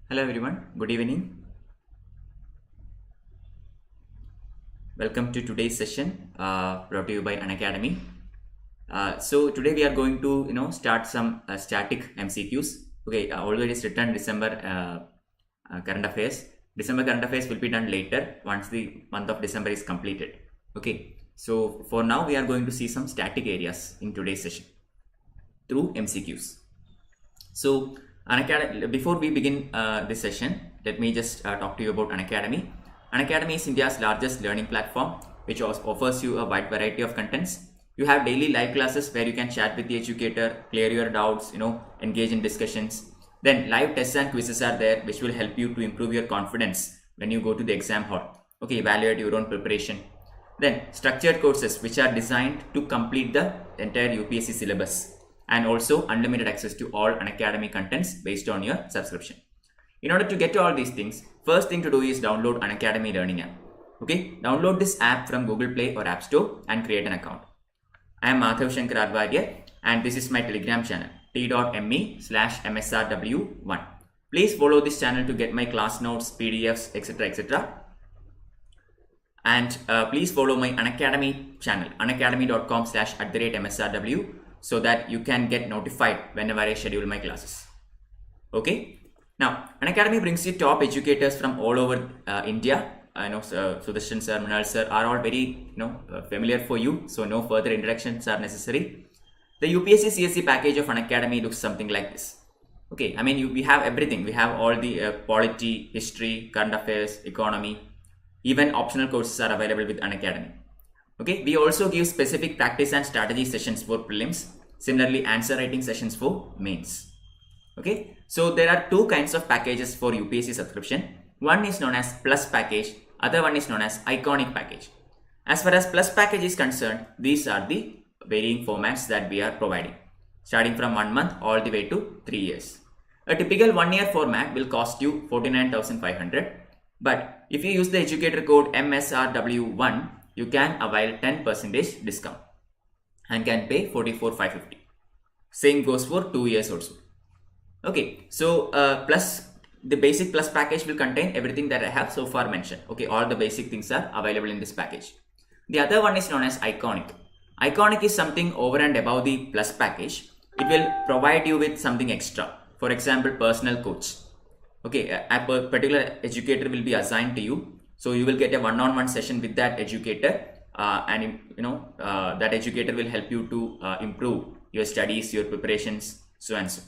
Hello everyone, good evening. Welcome to today's session brought to you by Unacademy. So today we are going to start some static MCQs. Okay, although it is written December current affairs. December current affairs will be done later once the month of December is completed. Okay, so for now we are going to see some static areas in today's session through MCQs. So before we begin this session, let me just talk to you about Unacademy. Unacademy is India's largest learning platform, which offers you a wide variety of contents. You have daily live classes where you can chat with the educator, clear your doubts, engage in discussions. Then live tests and quizzes are there, which will help you to improve your confidence when you go to the exam hall. Okay, evaluate your own preparation. Then structured courses, which are designed to complete the entire UPSC syllabus, and also unlimited access to all Unacademy contents based on your subscription. In order to get to all these things, first thing to do is download Unacademy Learning app. Okay, download this app from Google Play or App Store and create an account. I am Madhav Sankar R Warrier and this is my Telegram channel t.me/msrw1. Please follow this channel to get my class notes, PDFs, etc. And please follow my Unacademy channel unacademy.com/@msrw so that you can get notified whenever I schedule my classes. Okay. Now, Unacademy brings you top educators from all over India. I know Sudharshan sir, Munal sir are all very familiar for you, so no further introductions are necessary. The UPSC CSE package of Unacademy looks something like this. Okay, I mean we have everything. We have all the polity, history, current affairs, economy. Even optional courses are available with Unacademy. Okay, we also give specific practice and strategy sessions for prelims. Similarly, answer writing sessions for mains. Okay, so there are two kinds of packages for UPSC subscription. One is known as Plus package, other one is known as Iconic package. As far as Plus package is concerned, these are the varying formats that we are providing, starting from 1 month all the way to 3 years. A typical 1 year format will cost you 49,500, but if you use the educator code MSRW1, you can avail 10% discount and can pay 44,550. Same goes for 2 years also. Okay, so the basic Plus package will contain everything that I have so far mentioned. Okay, all the basic things are available in this package. The other one is known as Iconic. Iconic is something over and above the Plus package. It will provide you with something extra. For example, personal coach. Okay, a particular educator will be assigned to you. So you will get a one-on-one session with that educator, and that educator will help you to improve your studies, your preparations, so and so.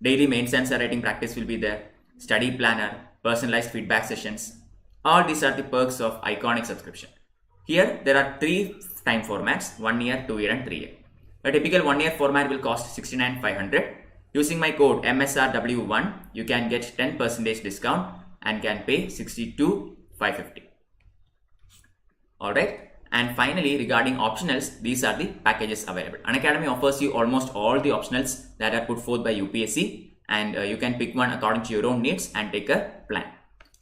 Daily mains answer writing practice will be there. Study planner, personalized feedback sessions. All these are the perks of Iconic subscription. Here there are 3 time formats: 1 year, 2 year and 3 year. A typical 1 year format will cost 69,500. Using my code MSRW1, you can get 10% discount and can pay 62,550. Alright. And finally, regarding optionals, these are the packages available. Unacademy offers you almost all the optionals that are put forth by UPSC, and you can pick one according to your own needs and take a plan.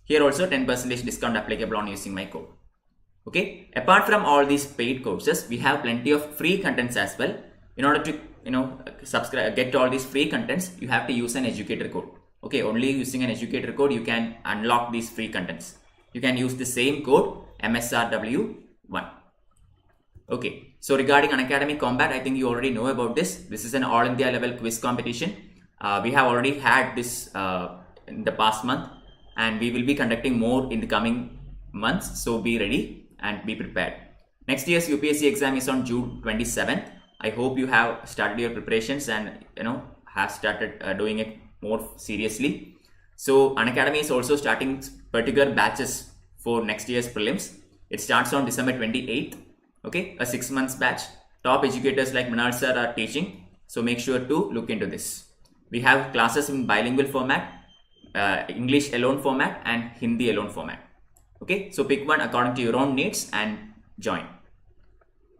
Here also 10% discount applicable on using my code. Okay. Apart from all these paid courses, we have plenty of free contents as well. In order to subscribe, get all these free contents, you have to use an educator code. Okay, only using an educator code you can unlock these free contents. You can use the same code MSRW1. Okay, so regarding Unacademy Combat, I think you already know about this. This is an all India level quiz competition. We have already had this in the past month, and we will be conducting more in the coming months. So be ready and be prepared. Next year's UPSC exam is on June 27th. I hope you have started your preparations and have started doing it more seriously. So Unacademy is also starting particular batches for next year's prelims. It starts on December 28th. Okay, a 6 months batch. Top educators like Munal sir are teaching, so make sure to look into this. We have classes in bilingual format, English alone format and Hindi alone format. Okay, so pick one according to your own needs and join.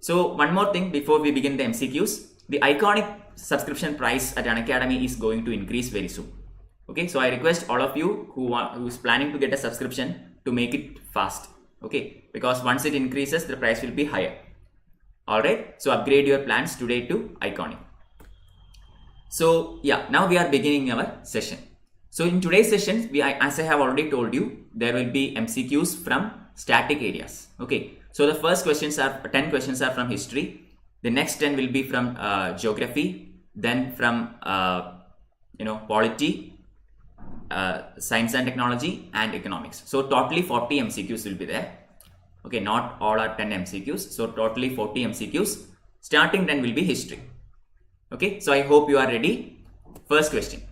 So one more thing before we begin the MCQs, the Iconic subscription price at Unacademy is going to increase very soon. Okay, so I request all of you who is planning to get a subscription to make it fast. Okay, because once it increases, the price will be higher. Alright, so upgrade your plans today to Iconic. So yeah, now we are beginning our session. So in today's session, as I have already told you, there will be MCQs from static areas. Okay, so the first 10 questions are from history. The next 10 will be from geography, then from polity, science and technology, and economics. So totally 40 MCQs will be there. Okay, not all are 10 MCQs. So totally 40 MCQs. Starting 10 will be history. Okay, so I hope you are ready. First question.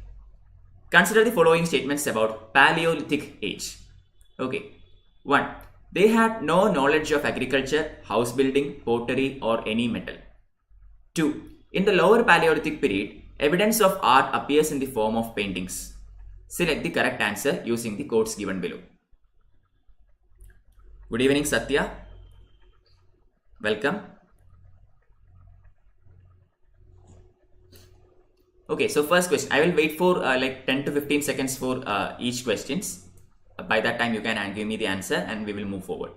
Consider the following statements about Paleolithic age. Okay, 1. They had no knowledge of agriculture, house building, pottery, or any metal. 2. In the lower Paleolithic period, evidence of art appears in the form of paintings. Select the correct answer using the codes given below. Good evening, Satya. Welcome. Okay, so first question. I will wait for like 10 to 15 seconds for each questions. By that time, you can give me the answer and we will move forward.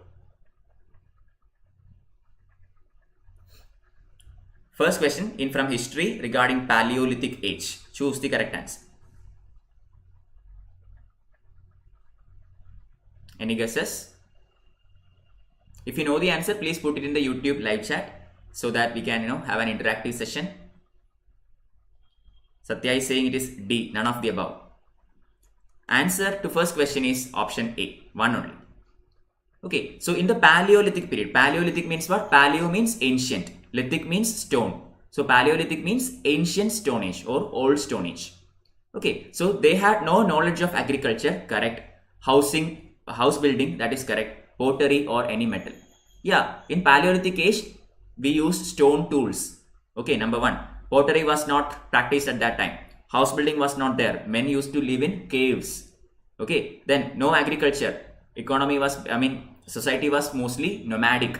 First question in from history regarding Paleolithic age. Choose the correct answer. Any guesses? If you know the answer, please put it in the YouTube live chat so that we can have an interactive session. Satya is saying it is D, none of the above. Answer to first question is option A, one only. Okay, so in the Paleolithic period, Paleolithic means what? Paleo means ancient, lithic means stone. So Paleolithic means ancient Stone Age or old Stone Age. Okay, so they had no knowledge of agriculture, correct. House building, that is correct. Pottery or any metal. Yeah, in Paleolithic age, we used stone tools. Okay, number 1. Pottery was not practiced at that time. House building was not there. Men used to live in caves. Okay, then no agriculture. Society was mostly nomadic.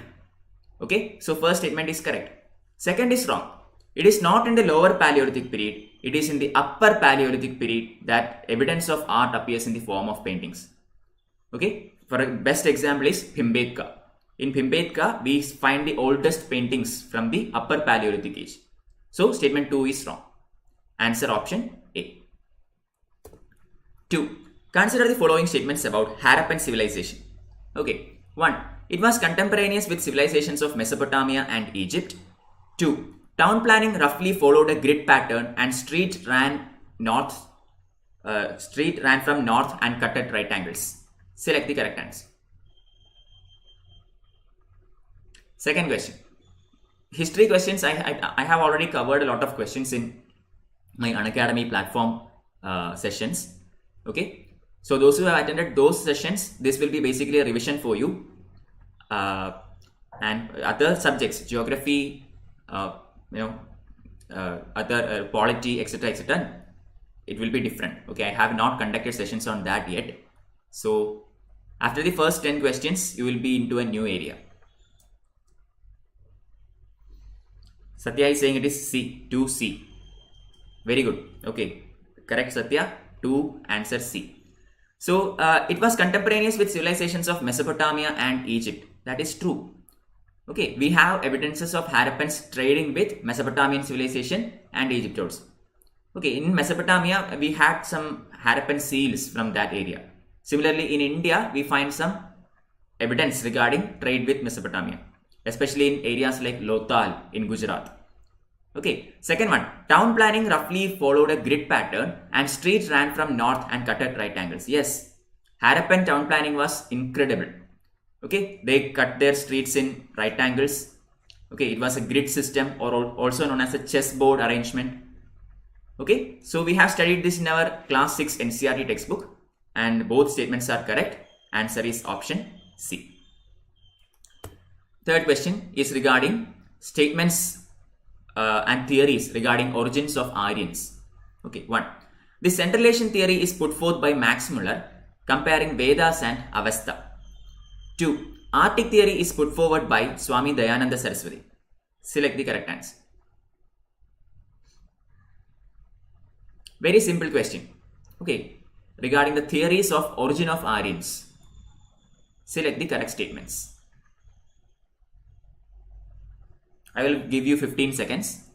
Okay, so first statement is correct. Second is wrong. It is not in the lower Paleolithic period. It is in the upper Paleolithic period that evidence of art appears in the form of paintings. Okay, for a best example is Bhimbetka. In Bhimbetka, we find the oldest paintings from the upper Paleolithic age. So statement 2 is wrong. Answer option A. 2. Consider the following statements about Harappan Civilization. Okay. 1. It was contemporaneous with civilizations of Mesopotamia and Egypt. 2. Town planning roughly followed a grid pattern and street ran from north and cut at right angles. Select the correct answer. Second question. History questions, I have already covered a lot of questions in my Unacademy platform sessions. Okay, so those who have attended those sessions, this will be basically a revision for you. And other subjects, geography, other polity, etc., it will be different. Okay, I have not conducted sessions on that yet. So after the first 10 questions, you will be into a new area. Satya is saying it is C, 2C. Very good. Okay, correct Satya, 2, answer C. So it was contemporaneous with civilizations of Mesopotamia and Egypt. That is true. Okay, we have evidences of Harappans trading with Mesopotamian civilization and Egypt also. Okay, in Mesopotamia, we had some Harappan seals from that area. Similarly, in India, we find some evidence regarding trade with Mesopotamia, especially in areas like Lothal in Gujarat. Okay, second one, town planning roughly followed a grid pattern and streets ran from north and cut at right angles. Yes, Harappan town planning was incredible. Okay, they cut their streets in right angles. Okay, it was a grid system or also known as a chessboard arrangement. Okay, so we have studied this in our class 6 NCERT textbook and both statements are correct. Answer is option C. Third question is regarding statements and theories regarding origins of Aryans. Okay, 1. The central relation theory is put forth by Max Muller comparing Vedas and Avesta. 2. Arctic theory is put forward by Swami Dayananda Saraswati. Select the correct answer. Very simple question. Okay, regarding the theories of origin of Aryans. Select the correct statements. I will give you 15 seconds.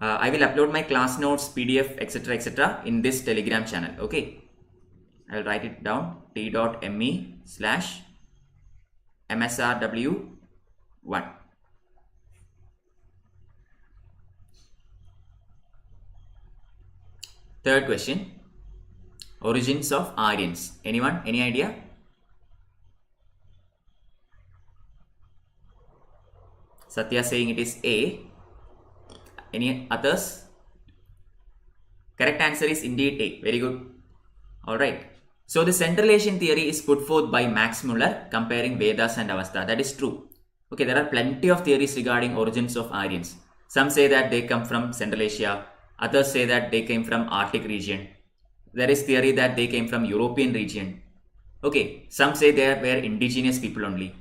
I will upload my class notes, PDF, etc. in this Telegram channel. Okay, I'll write it down: t.me/msrw1. Third question: origins of Aryans. Anyone? Any idea? Satya saying it is A. Any others? Correct answer is indeed A. Very good. Alright. So the Central Asian theory is put forth by Max Muller comparing Vedas and Avesta. That is true. Okay, there are plenty of theories regarding origins of Aryans. Some say that they come from Central Asia. Others say that they came from Arctic region. There is theory that they came from European region. Okay, some say they were indigenous people only.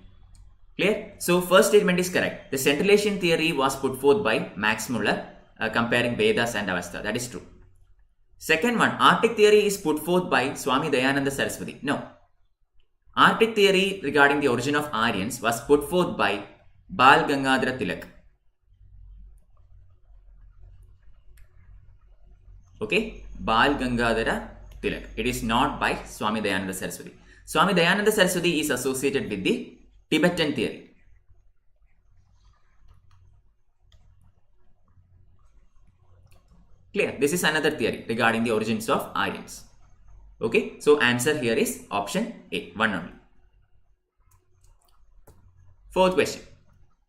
Clear? So first statement is correct. The Central Asian theory was put forth by Max Muller comparing Vedas and Avesta. That is true. Second one, Arctic theory is put forth by Swami Dayananda Saraswati. No. Arctic theory regarding the origin of Aryans was put forth by Bal Gangadhara Tilak. Okay, Bal Gangadhara Tilak. It is not by Swami Dayananda Saraswati. Swami Dayananda Saraswati is associated with the Tibetan theory. Clear? This is another theory regarding the origins of Aryans. Okay, so answer here is option A, one only. Fourth question.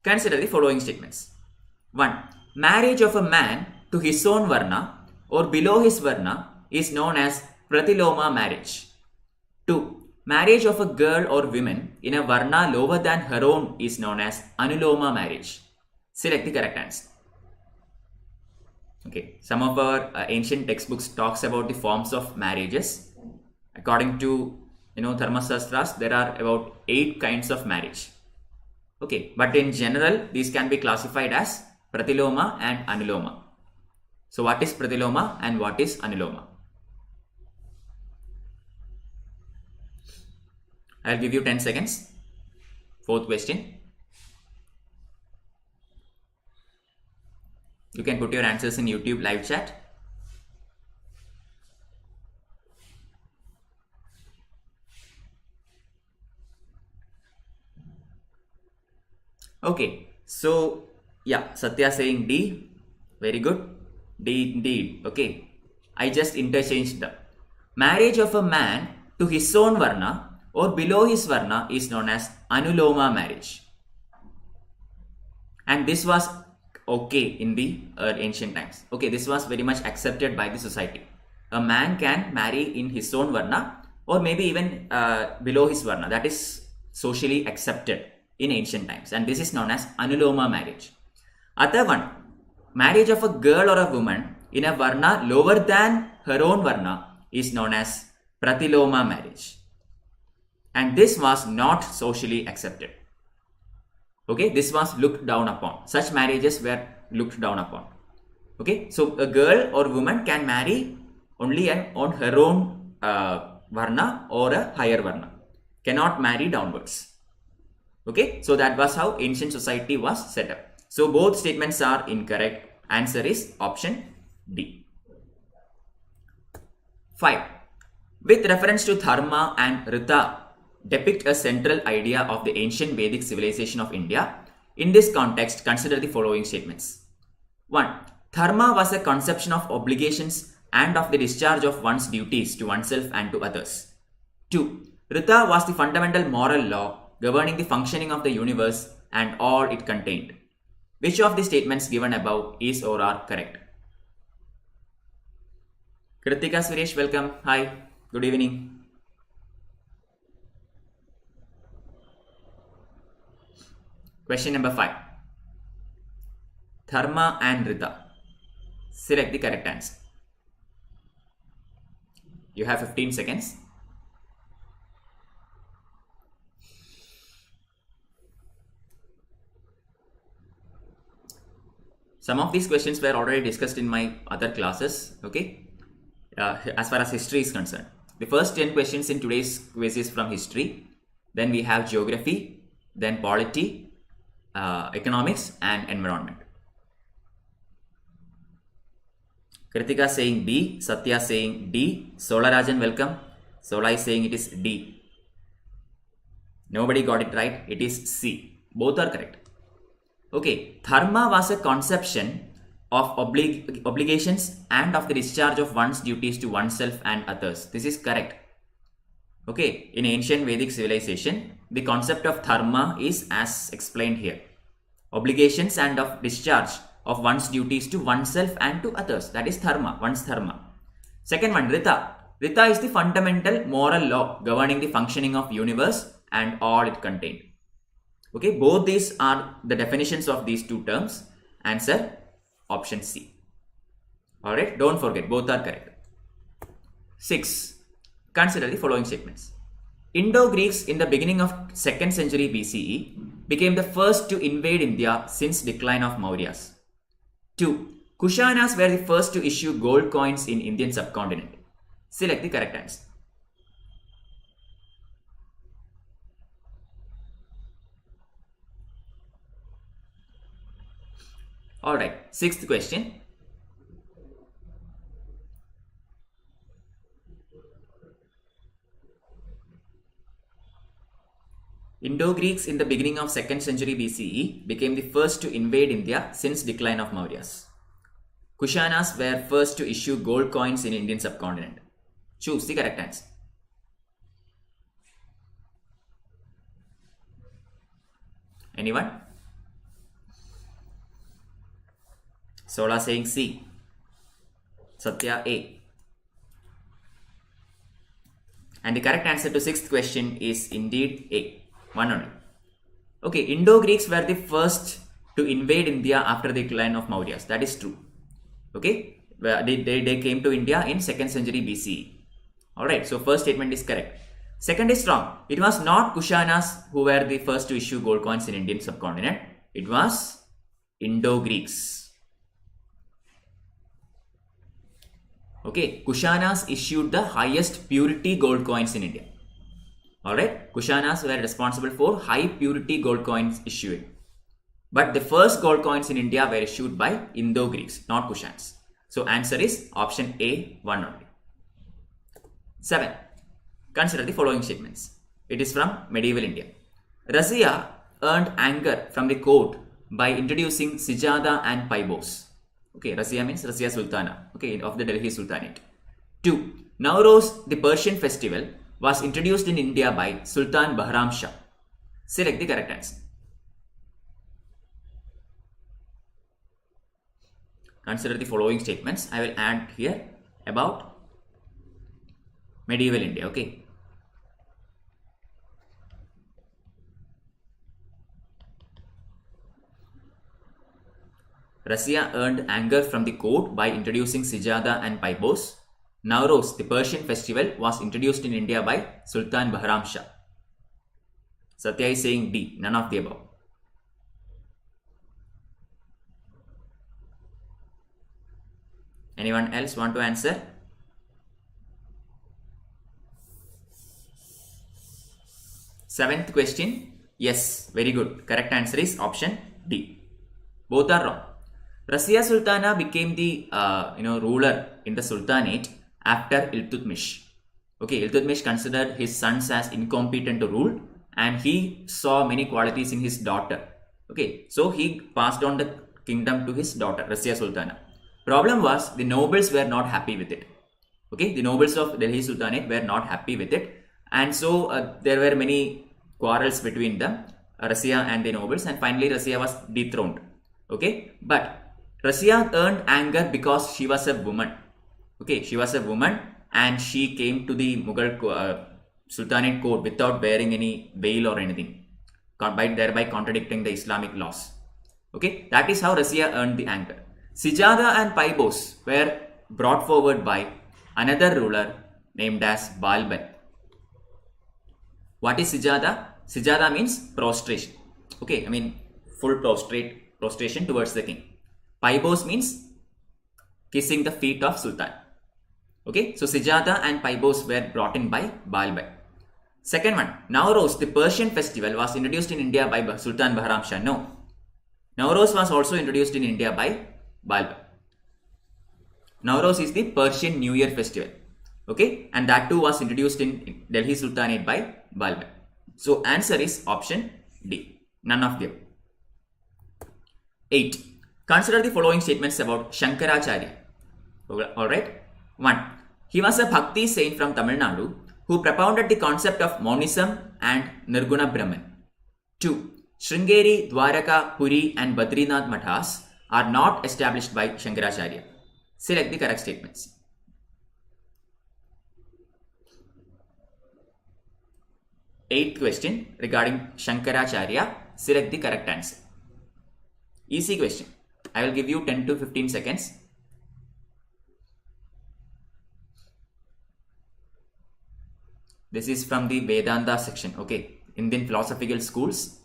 Consider the following statements. 1. Marriage of a man to his own varna or below his varna is known as pratiloma marriage. 2. Marriage of a girl or woman in a varna lower than her own is known as anuloma marriage. Select the correct answer. Okay, some of our ancient textbooks talks about the forms of marriages. According to Dharma Shastras, there are about 8 kinds of marriage. Okay, but in general, these can be classified as pratiloma and anuloma. So what is pratiloma and what is anuloma? I'll give you 10 seconds. Fourth question. You can put your answers in YouTube live chat. Okay, so yeah, Satya saying D. Very good. D indeed. Okay, I just interchanged them. Marriage of a man to his own varna or below his varna is known as anuloma marriage. And this was okay in the ancient times. Okay, this was very much accepted by the society. A man can marry in his own varna or maybe even below his varna. That is socially accepted in ancient times. And this is known as anuloma marriage. Other one, marriage of a girl or a woman in a varna lower than her own varna is known as pratiloma marriage. And this was not socially accepted. Okay, this was looked down upon. Such marriages were looked down upon. Okay, so a girl or woman can marry only on her own varna or a higher varna. Cannot marry downwards. Okay, so that was how ancient society was set up. So both statements are incorrect. Answer is option D. 5. With reference to dharma and rita depict a central idea of the ancient Vedic civilization of India. In this context, consider the following statements. 1. Dharma was a conception of obligations and of the discharge of one's duties to oneself and to others. 2. Rita was the fundamental moral law governing the functioning of the universe and all it contained. Which of the statements given above is or are correct? Kritika Suresh, welcome. Hi, good evening. Question number 5. Dharma and Rita. Select the correct answer. You have 15 seconds. Some of these questions were already discussed in my other classes, okay, as far as history is concerned. The first 10 questions in today's quiz is from history. Then we have geography, then polity, economics and environment. Kritika saying B, Satya saying D, Solarajan welcome. Sola is saying it is D. Nobody got it right, it is C. Both are correct. Okay, dharma was a conception of obligations and of the discharge of one's duties to oneself and others. This is correct. Okay, in ancient Vedic civilization, the concept of dharma is as explained here. Obligations and of discharge of one's duties to oneself and to others. That is dharma, one's dharma. Second one, Rita. Rita is the fundamental moral law governing the functioning of universe and all it contained. Okay, both these are the definitions of these two terms. Answer option C. Alright, don't forget, both are correct. 6. Consider the following statements. Indo-Greeks in the beginning of 2nd century BCE became the first to invade India since decline of Mauryas. 2. Kushanas were the first to issue gold coins in Indian subcontinent. Select the correct answer. Alright, 6th question. Indo-Greeks in the beginning of 2nd century BCE became the first to invade India since decline of Mauryas. Kushanas were first to issue gold coins in Indian subcontinent. Choose the correct answer. Anyone? Sola saying C. Satya A. And the correct answer to 6th question is indeed A. One only. Okay, Indo-Greeks were the first to invade India after the decline of Mauryas. That is true. Okay, they came to India in 2nd century BCE. Alright, so first statement is correct. Second is wrong. It was not Kushanas who were the first to issue gold coins in Indian subcontinent. It was Indo-Greeks. Okay, Kushanas issued the highest purity gold coins in India. Alright, Kushanas were responsible for high purity gold coins issuing. But the first gold coins in India were issued by Indo-Greeks, not Kushans. So answer is option A, 1 only. 7. Consider the following statements. It is from medieval India. Razia earned anger from the court by introducing Sijada and Paibos. Okay, Razia means Razia Sultana, okay, of the Delhi Sultanate. 2. Nowruz, the Persian festival, was introduced in India by Sultan Bahram Shah. Select the correct answer. Consider the following statements. I will add here about medieval India, okay. Razia earned anger from the court by introducing Sijada and Paibos. Nowruz, the Persian festival, was introduced in India by Sultan Bahram Shah. Satya is saying D, none of the above. Anyone else want to answer? Seventh question. Yes, very good. Correct answer is option D. Both are wrong. Razia Sultana became the ruler in the Sultanate after Iltutmish. Okay, Iltutmish considered his sons as incompetent to rule and he saw many qualities in his daughter. Okay, so he passed on the kingdom to his daughter, Razia Sultana. Problem was the nobles were not happy with it. Okay, the nobles of Delhi Sultanate were not happy with it, and so there were many quarrels between them, Razia and the nobles, and finally Razia was dethroned. Okay, but Razia earned anger because she was a woman. Okay, she was a woman and she came to the Mughal Sultanate court without wearing any veil or anything, thereby contradicting the Islamic laws. Okay, that is how Razia earned the anger. Sijada and Paibos were brought forward by another ruler named as Balban. What is Sijada? Sijada means prostration. Okay, I mean full prostration towards the king. Paibos means kissing the feet of Sultan. Okay, so Sijada and Paibos were brought in by Balban. Second one, Nowruz, the Persian festival, was introduced in India by Sultan Bahram Shah. No. Nowruz was also introduced in India by Balban. Nowruz is the Persian New Year festival. Okay, and that too was introduced in Delhi Sultanate by Balban. So answer is option D. None of them. 8. Consider the following statements about Shankaracharya. Alright. 1. He was a Bhakti saint from Tamil Nadu who propounded the concept of monism and Nirguna Brahman. 2. Sringeri, Dwaraka, Puri and Badrinath Mathas are not established by Shankaracharya. Select the correct statements. Eighth question regarding Shankaracharya. Select the correct answer. Easy question. I will give you 10 to 15 seconds. This is from the Vedanta section. Okay. Indian philosophical schools.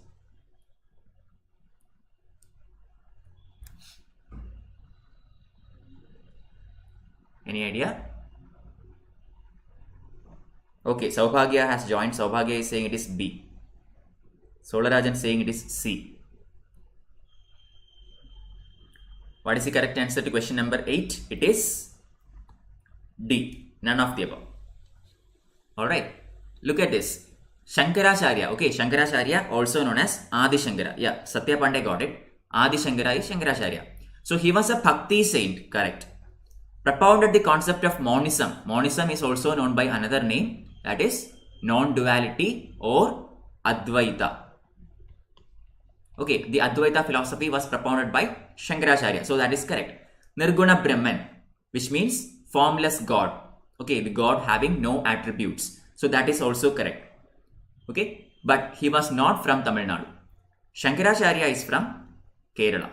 Any idea? Okay, Saubhagya has joined. Saubhagya is saying it is B. Solarajan saying it is C. What is the correct answer to question number 8? It is D. None of the above. Alright. Look at this. Shankaracharya. Okay, Shankaracharya also known as Adi Shankara. Yeah, Satya Pandey got it. Adi Shankara is Shankaracharya. So he was a Bhakti saint. Correct. Propounded the concept of monism. Monism is also known by another name, that is non-duality or Advaita. Okay, the Advaita philosophy was propounded by Shankaracharya, so that is correct. Nirguna Brahman, which means formless God. Okay, the God having no attributes, so that is also correct. Okay, but he was not from Tamil Nadu. Shankaracharya is from Kerala.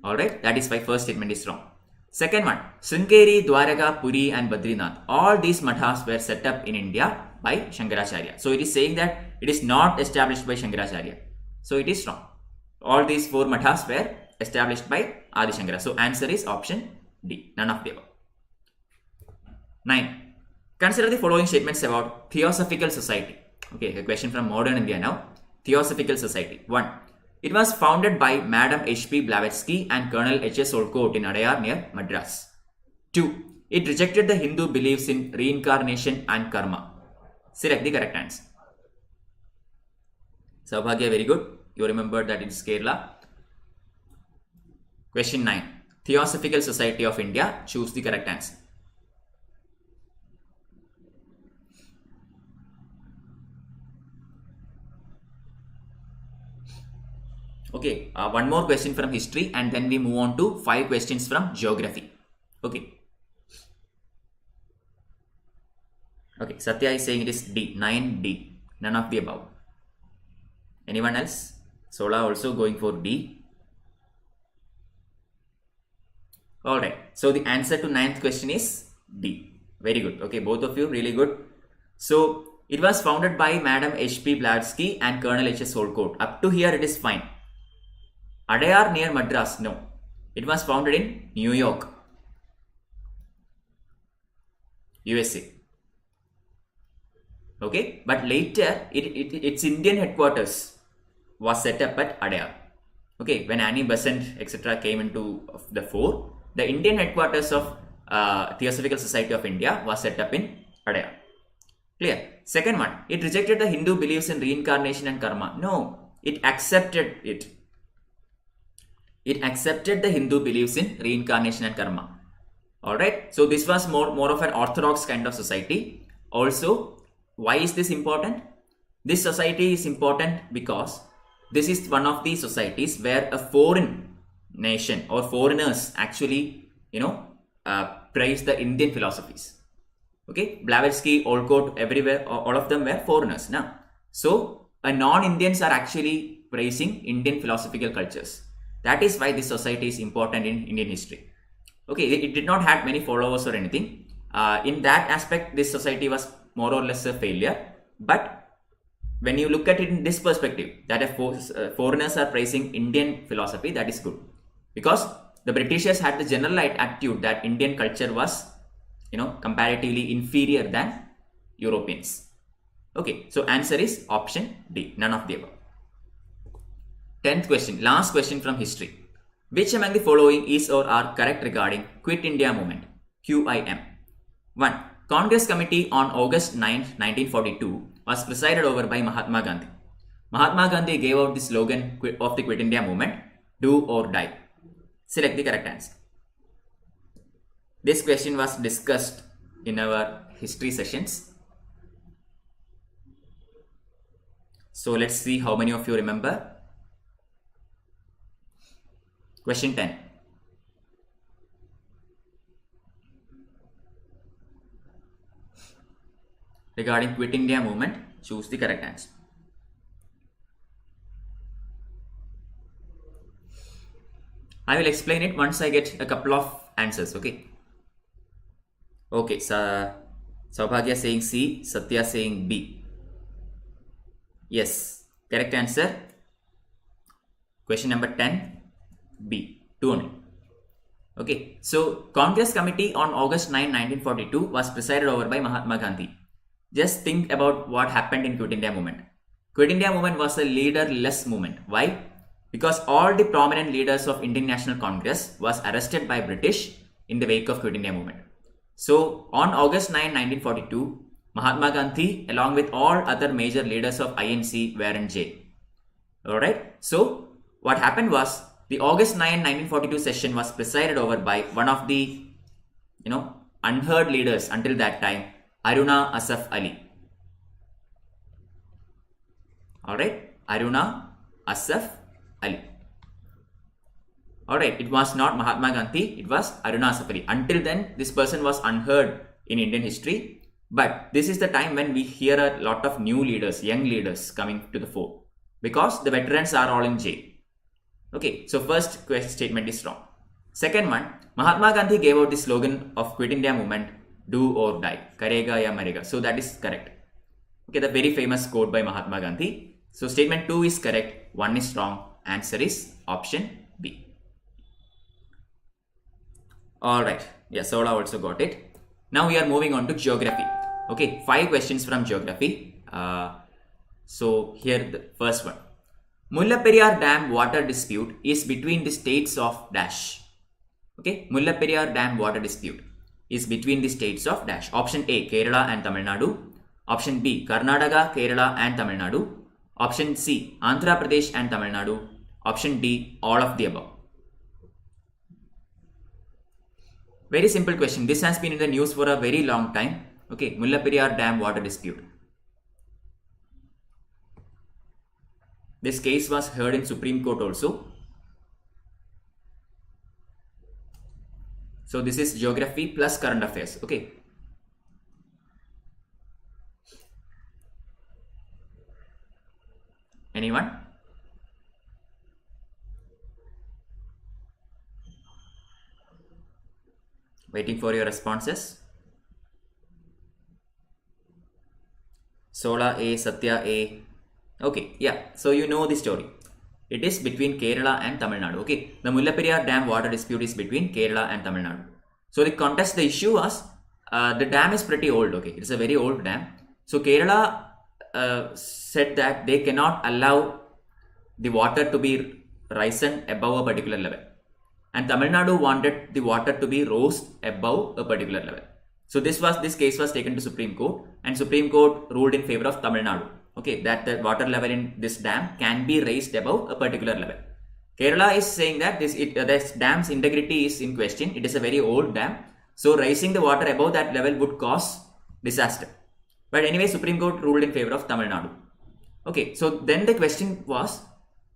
Alright, that is why first statement is wrong. Second one, Sringeri, Dwaraka, Puri and Badrinath. All these mathas were set up in India by Shankaracharya. So it is saying that it is not established by Shankaracharya. So it is wrong. All these 4 mathas were established by Adi Shankara. So answer is option D. None of the above. 9. Consider the following statements about Theosophical Society. Okay, a question from modern India now. Theosophical Society. 1. It was founded by Madam H.P. Blavatsky and Colonel H.S. Olcott in Adyar near Madras. 2. It rejected the Hindu beliefs in reincarnation and karma. Select the correct answer. Saubhagya, very good. You remembered that it is Kerala. Question 9. Theosophical Society of India. Choose the correct answer. Okay, one more question from history and then we move on to 5 questions from geography. Okay. Okay, Satya is saying it is D. 9D. None of the above. Anyone else? Sola also going for D. Alright, so the answer to 9th question is D. Very good. Okay, both of you really good. So, it was founded by Madam H.P. Blavatsky and Colonel H.S. Olcott. Up to here it is fine. Adyar near Madras, no. It was founded in New York, USA. Okay, but later its Indian headquarters was set up at Adyar. Okay, when Annie Besant etc. came into the fore, the Indian headquarters of Theosophical Society of India was set up in Adyar. Clear? Second one, it rejected the Hindu beliefs in reincarnation and karma. No, it accepted it. It accepted the Hindu beliefs in reincarnation and karma. Alright, so this was more of an orthodox kind of society. Also, why is this important? This society is important because this is one of the societies where a foreign nation or foreigners actually, praise the Indian philosophies. Okay, Blavatsky, Olcott, everywhere, all of them were foreigners. Now, so non-Indians are actually praising Indian philosophical cultures. That is why this society is important in Indian history. Okay, it did not have many followers or anything. In that aspect, this society was more or less a failure. But when you look at it in this perspective, that foreigners are praising Indian philosophy, that is good. Because the Britishers had the general attitude that Indian culture was, comparatively inferior than Europeans. Okay, so answer is option D, none of the above. 10th question, last question from history. Which among the following is or are correct regarding Quit India Movement? QIM. 1. Congress Committee on August 9, 1942 was presided over by Mahatma Gandhi. Mahatma Gandhi gave out the slogan of the Quit India Movement, do or die. Select the correct answer. This question was discussed in our history sessions. So let's see how many of you remember. Question 10. Regarding Quit India Movement, choose the correct answer. I will explain it once I get a couple of answers, okay? Okay, so Saubhagya saying C, Satya saying B. Yes, correct answer. Question number 10, B, 2 only. Okay, so Congress Committee on August 9, 1942 was presided over by Mahatma Gandhi. Just think about what happened in Quit India Movement. Quit India Movement was a leaderless movement. Why? Because all the prominent leaders of Indian National Congress was arrested by British in the wake of Quit India Movement. So on August 9, 1942, Mahatma Gandhi along with all other major leaders of INC were in jail. Alright, so what happened was the August 9, 1942 session was presided over by one of the unheard leaders until that time, Aruna Asaf Ali. Alright, Aruna Asaf Ali. Alright, it was not Mahatma Gandhi, it was Aruna Asaf Ali. Until then, this person was unheard in Indian history. But this is the time when we hear a lot of new leaders, young leaders coming to the fore. Because the veterans are all in jail. Okay, so first statement is wrong. Second one, Mahatma Gandhi gave out the slogan of Quit India Movement, do or die, karega ya marega. So that is correct. Okay, the very famous quote by Mahatma Gandhi. So statement 2 is correct, 1 is wrong. Answer is option B. Alright, yeah, Sola also got it. Now we are moving on to geography. Okay, 5 questions from geography. So here the first one. Mulla Periyar Dam water dispute is between the states of dash. Okay, Mulla Periyar Dam water dispute is between the states of dash. Option A, Kerala and Tamil Nadu. Option B, Karnataka, Kerala and Tamil Nadu. Option C, Andhra Pradesh and Tamil Nadu. Option D, all of the above. Very simple question. This has been in the news for a very long time. Okay, Mulla Periyar Dam water dispute. This case was heard in Supreme Court also. So this is geography plus current affairs. Okay. Anyone? Waiting for your responses. Sola A, Satya A. Okay, yeah. So you know the story. It is between Kerala and Tamil Nadu. Okay, the Mulla Periyar Dam water dispute is between Kerala and Tamil Nadu. So the issue was the dam is pretty old. Okay, it's a very old dam. So Kerala said that they cannot allow the water to be risen above a particular level, and Tamil Nadu wanted the water to be rose above a particular level. So this case was taken to Supreme Court, and Supreme Court ruled in favor of Tamil Nadu. Okay, that the water level in this dam can be raised above a particular level. Kerala is saying that this dam's integrity is in question. It is a very old dam, so raising the water above that level would cause disaster. But anyway, Supreme Court ruled in favor of Tamil Nadu. Okay, so then the question was,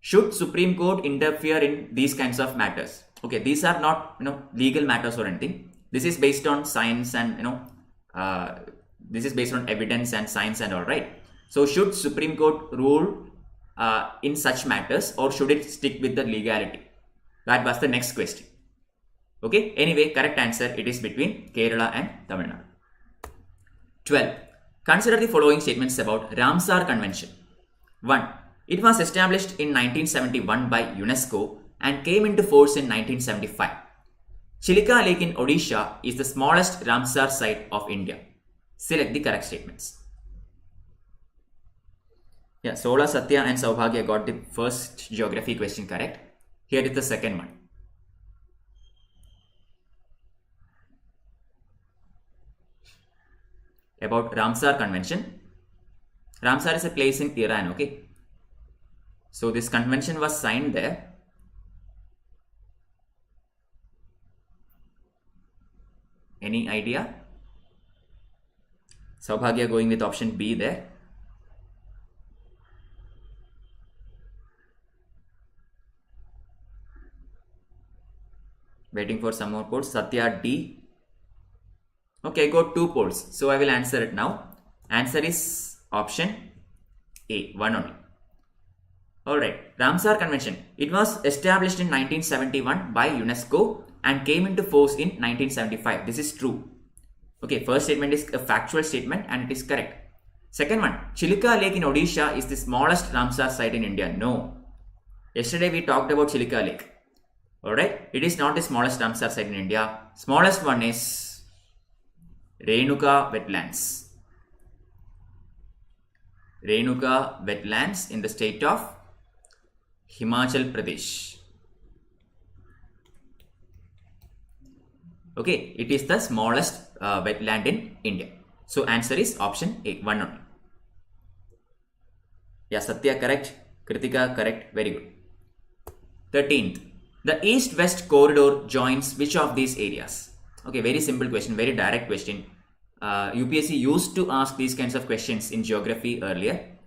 should Supreme Court interfere in these kinds of matters? Okay, these are not legal matters or anything. This is based on science and this is based on evidence and science and all, right? So should Supreme Court rule in such matters, or should it stick with the legality? That was the next question. Okay, anyway, correct answer, it is between Kerala and Tamil Nadu. 12. Consider the following statements about Ramsar Convention. 1. It was established in 1971 by UNESCO and came into force in 1975. Chilika Lake in Odisha is the smallest Ramsar site of India. Select the correct statements. Yeah, Sola, Satya and Saubhagya got the first geography question correct. Here is the second one. about Ramsar Convention. Ramsar is a place in Iran, okay? So this convention was signed there. Any idea? Saubhagya going with option B there. Waiting for some more polls. Satya D. Okay, I got 2 polls. So I will answer it now. Answer is option A, 1 only. Alright, Ramsar Convention. It was established in 1971 by UNESCO and came into force in 1975. This is true. Okay, first statement is a factual statement and it is correct. Second one, Chilika Lake in Odisha is the smallest Ramsar site in India. No. Yesterday we talked about Chilika Lake. Alright, it is not the smallest Ramsar site in India. Smallest one is Renuka wetlands. Renuka wetlands in the state of Himachal Pradesh. Okay, it is the smallest wetland in India. So answer is option A, 1 only. Yeah, Satya correct, Kritika correct, very good. 13th. The east-west corridor joins which of these areas? Okay, very simple question, very direct question. UPSC used to ask these kinds of questions in geography earlier,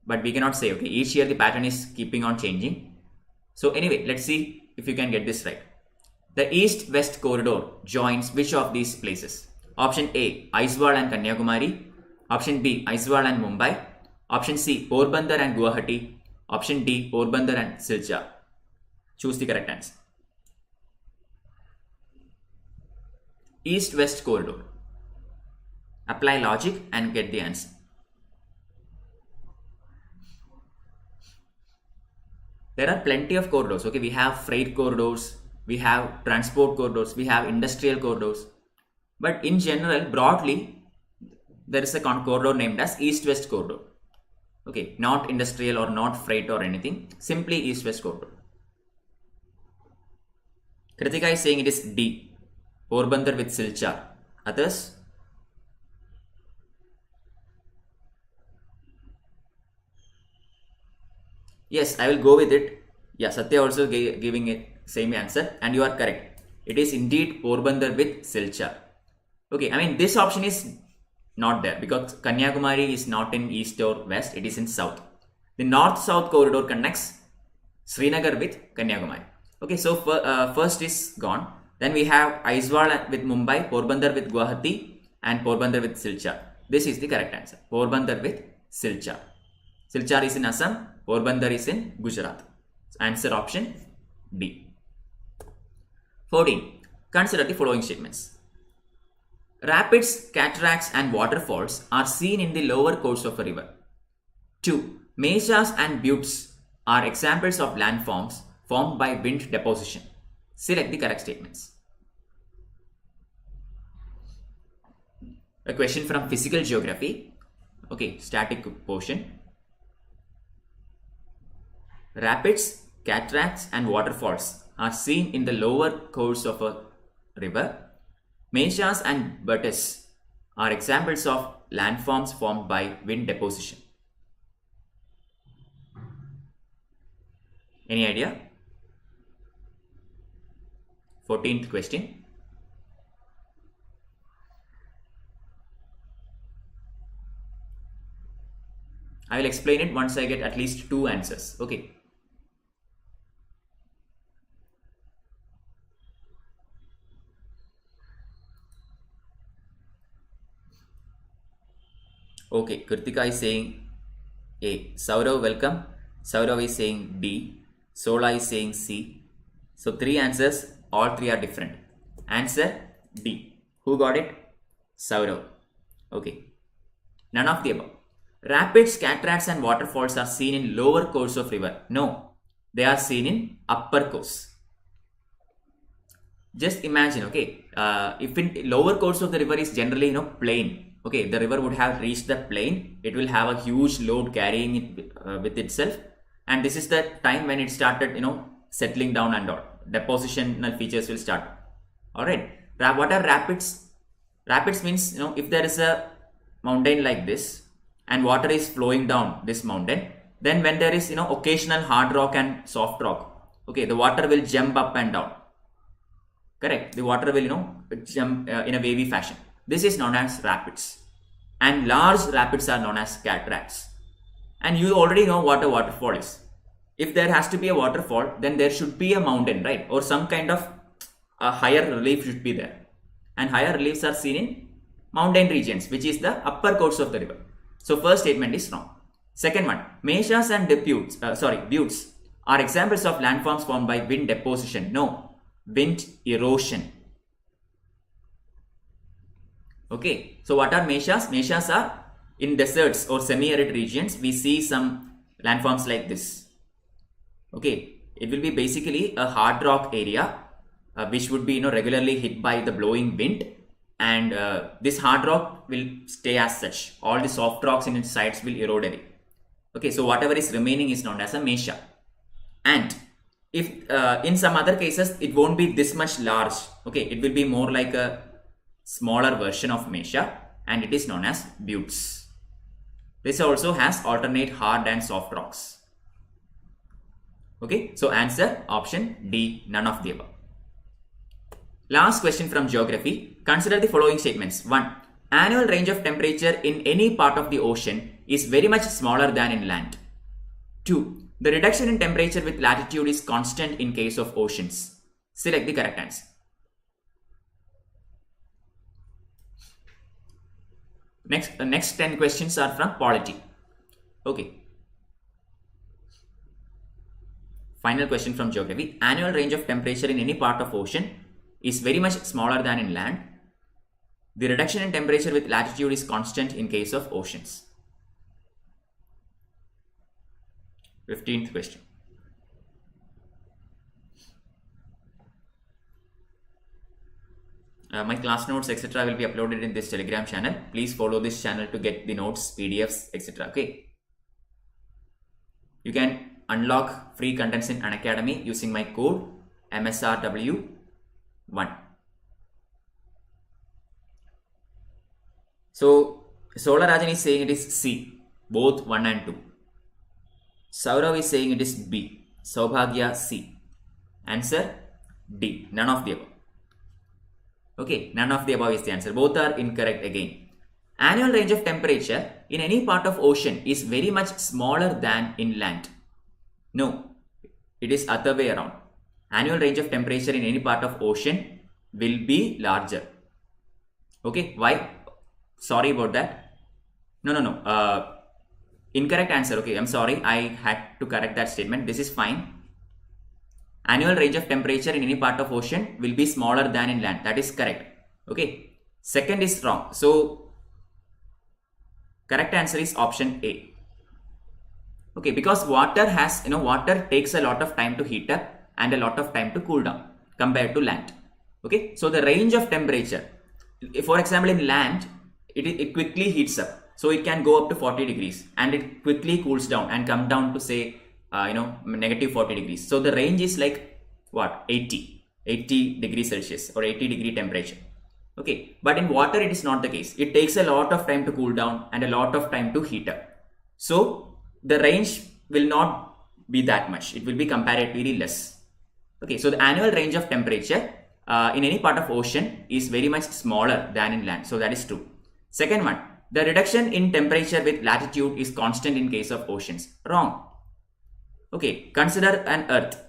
but we cannot say, okay, each year the pattern is keeping on changing. So anyway, let's see if you can get this right. The east-west corridor joins which of these places? Option A, Aizwal and Kanyakumari. Option B, Aizwal and Mumbai. Option C, Porbandar and Guwahati. Option D, Porbandar and Silchar. Choose the correct answer. East-west corridor. Apply logic and get the answer. There are plenty of corridors. Okay, we have freight corridors, we have transport corridors, we have industrial corridors. But in general, broadly, there is a corridor named as East-West corridor. Okay, not industrial or not freight or anything, simply East-West corridor. Kritika is saying it is D, Porbandar with Silchar. Others? Yes, I will go with it. Yeah, Satya also giving it same answer and you are correct. It is indeed Porbandar with Silchar. Okay, I mean this option is not there because Kanyakumari is not in east or west, it is in south. The north-south corridor connects Srinagar with Kanyakumari. Okay, so first is gone. Then we have Aizwal with Mumbai, Porbandar with Guwahati and Porbandar with Silchar. This is the correct answer. Porbandar with Silchar. Silchar is in Assam, Porbandar is in Gujarat. Answer option D. 14. Consider the following statements. Rapids, cataracts and waterfalls are seen in the lower course of a river. 2. Mesas and buttes are examples of landforms formed by wind deposition. Select the correct statements. A question from physical geography. Okay, static portion. Rapids, cataracts and waterfalls are seen in the lower course of a river. Mesas and buttes are examples of landforms formed by wind deposition. Any idea? 14th question. I will explain it once I get at least 2 answers. Okay. Okay, Kritika is saying A. Saurav, welcome. Saurav is saying D. Sola is saying C. So 3 answers, all 3 are different. Answer D. Who got it? Saurav. Okay. None of the above. Rapids, cataracts and waterfalls are seen in lower course of river. No, they are seen in upper course. Just imagine, okay, if in lower course of the river is generally, plain. Okay, the river would have reached the plain. It will have a huge load carrying it with itself. And this is the time when it started, settling down and all. Depositional features will start. Alright. What are rapids? Rapids means, if there is a mountain like this and water is flowing down this mountain, then when there is occasional hard rock and soft rock, okay, the water will jump up and down. Correct? The water will jump in a wavy fashion. This is known as rapids, and large rapids are known as cataracts. And you already know what a waterfall is. If there has to be a waterfall, then there should be a mountain, right? Or some kind of a higher relief should be there. And higher reliefs are seen in mountain regions, which is the upper course of the river. So first statement is wrong. Second one, mesas and buttes are examples of landforms formed by wind deposition. No, wind erosion. Okay, so what are mesas? Mesas are in deserts or semi-arid regions. We see some landforms like this. Okay, it will be basically a hard rock area which would be regularly hit by the blowing wind, and this hard rock will stay as such. All the soft rocks in its sides will erode away. Okay, so whatever is remaining is known as a mesa. And if in some other cases it won't be this much large, okay, it will be more like a smaller version of mesa, and it is known as buttes. This also has alternate hard and soft rocks. Okay, so answer option D, none of the above. Last question from geography. Consider the following statements. 1. Annual range of temperature in any part of the ocean is very much smaller than in land. 2. The reduction in temperature with latitude is constant in case of oceans. Select the correct answer. Next 10 questions are from polity. Okay. Final question from geography. Annual range of temperature in any part of ocean is very much smaller than in land. The reduction in temperature with latitude is constant in case of oceans. 15th question. My class notes etc. will be uploaded in this Telegram channel. Please follow this channel to get the notes, PDFs, etc. Okay. You can unlock free contents in Unacademy using my code MSRW1. So Solar Rajan is saying it is C, both 1 and 2. Saurav is saying it is B. Saubhagya C. Answer D, none of the above. Okay, none of the above is the answer. Both are incorrect again. Annual range of temperature in any part of ocean is very much smaller than in land. No, it is other way around. Annual range of temperature in any part of ocean will be larger. Okay, why? Sorry about that. No. Incorrect answer. Okay, I'm sorry. I had to correct that statement. This is fine. Annual range of temperature in any part of ocean will be smaller than in land. That is correct. Okay. Second is wrong. So, correct answer is option A. Okay, because water has, water takes a lot of time to heat up and a lot of time to cool down compared to land. Okay, so the range of temperature, for example, in land, it quickly heats up. So it can go up to 40 degrees and it quickly cools down and come down to say, negative 40 degrees. So the range is like what? 80 degrees Celsius or 80 degree temperature. Okay, but in water it is not the case. It takes a lot of time to cool down and a lot of time to heat up. So the range will not be that much. It will be comparatively less. Okay, so the annual range of temperature in any part of ocean is very much smaller than in land. So that is true. Second one, the reduction in temperature with latitude is constant in case of oceans. Wrong. Okay, consider an earth.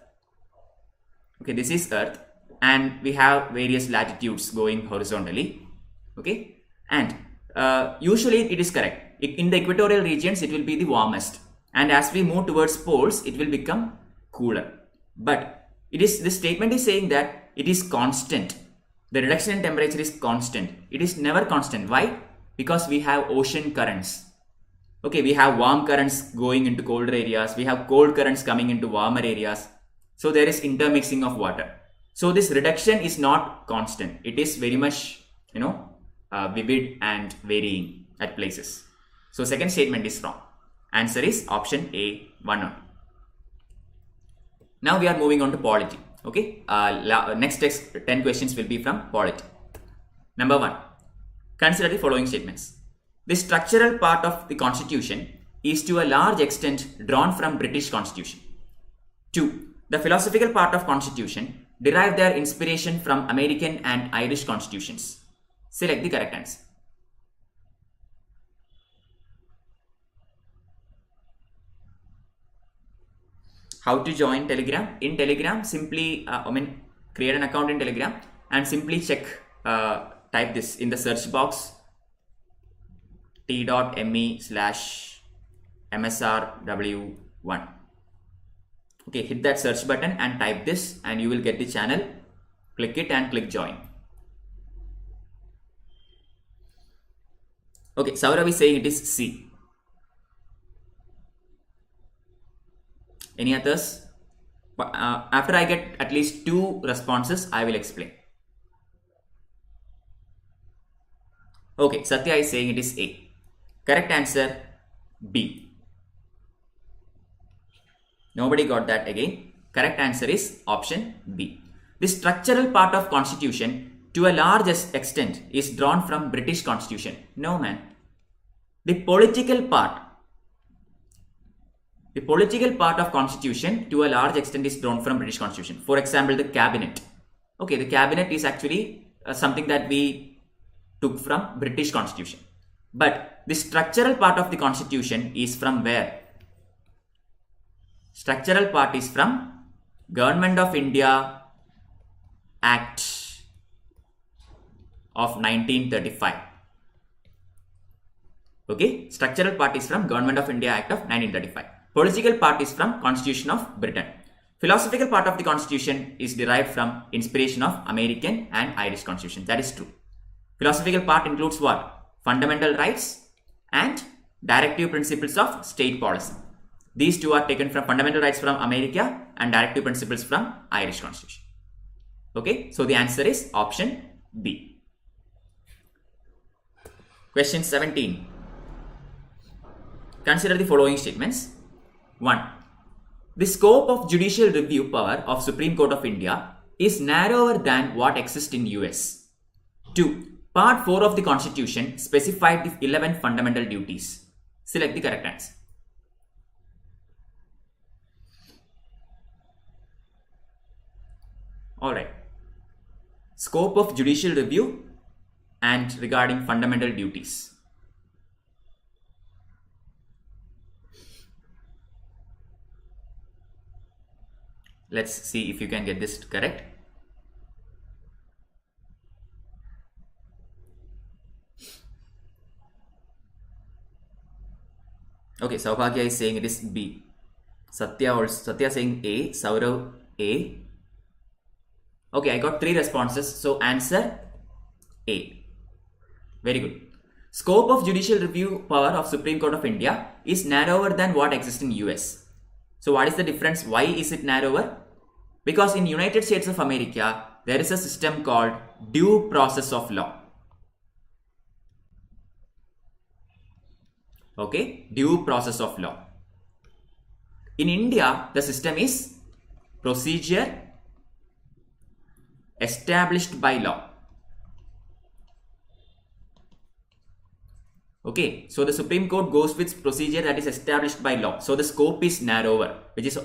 Okay, this is earth and we have various latitudes going horizontally. Okay, and usually it is correct. In the equatorial regions, it will be the warmest. And as we move towards poles, it will become cooler. But this statement is saying that it is constant. The reduction in temperature is constant. It is never constant. Why? Because we have ocean currents. Okay, we have warm currents going into colder areas. We have cold currents coming into warmer areas. So there is intermixing of water. So this reduction is not constant. It is very much, vivid and varying at places. So second statement is wrong. Answer is option A, 1 only. Now we are moving on to polity. Okay, next 10 questions will be from polity. Number 1. Consider the following statements. The structural part of the Constitution is to a large extent drawn from British Constitution. 2. The philosophical part of Constitution derive their inspiration from American and Irish constitutions. Select the correct answer. How to join Telegram? In Telegram, simply create an account in Telegram and simply check, type this in the search box, t.me/msrw1. Okay, hit that search button and type this and you will get the channel. Click it and click join. Okay, Saurav is saying it is C. Any others? After I get at least 2 responses, I will explain. Okay, Satya is saying it is A. Correct answer, B. Nobody got that again. Correct answer is option B. The structural part of Constitution to a large extent is drawn from British Constitution. No, man. The political part of Constitution to a large extent is drawn from British Constitution. For example, the cabinet. Okay, the cabinet is actually something that we took from British Constitution. But the structural part of the Constitution is from where? Structural part is from Government of India Act of 1935. Okay, structural part is from Government of India Act of 1935. Political part is from Constitution of Britain. Philosophical part of the Constitution is derived from inspiration of American and Irish Constitution. That is true. Philosophical part includes what? Fundamental rights and directive principles of state policy. These two are taken from fundamental rights from America and directive principles from Irish Constitution. Okay, so the answer is option B. Question 17. Consider the following statements. 1. The scope of judicial review power of Supreme Court of India is narrower than what exists in US. 2. Part 4 of the Constitution specified the 11 fundamental duties. Select the correct answer. Alright. Scope of judicial review and regarding fundamental duties. Let's see if you can get this correct. Okay, Saubhagya is saying it is B. Satya saying A. Saurav A. Okay, I got 3 responses. So answer A. Very good. Scope of judicial review power of Supreme Court of India is narrower than what exists in US. So what is the difference? Why is it narrower? Because in United States of America, there is a system called due process of law. Okay, due process of law. In India, the system is procedure established by law. Okay, so the Supreme Court goes with procedure that is established by law. So the scope is narrower, which is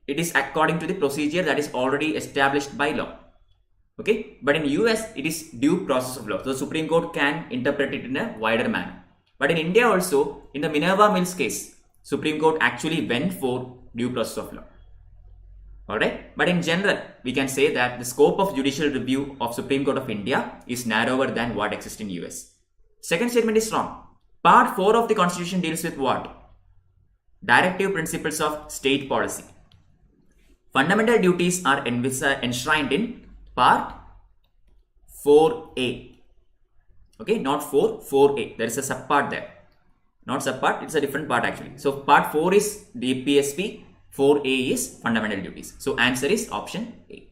it is according to the procedure that is already established by law. Okay, but in US it is due process of law. So the Supreme Court can interpret it in a wider manner. But in India also, in the Minerva Mills case, Supreme Court actually went for due process of law. Alright, but in general, we can say that the scope of judicial review of Supreme Court of India is narrower than what exists in US. Second statement is wrong. Part 4 of the Constitution deals with what? Directive principles of state policy. Fundamental duties are enshrined in Part 4A. Okay, not 4, 4A. There is a subpart there. Not subpart, it's a different part actually. So Part 4 is DPSP, 4A is fundamental duties. So answer is option A.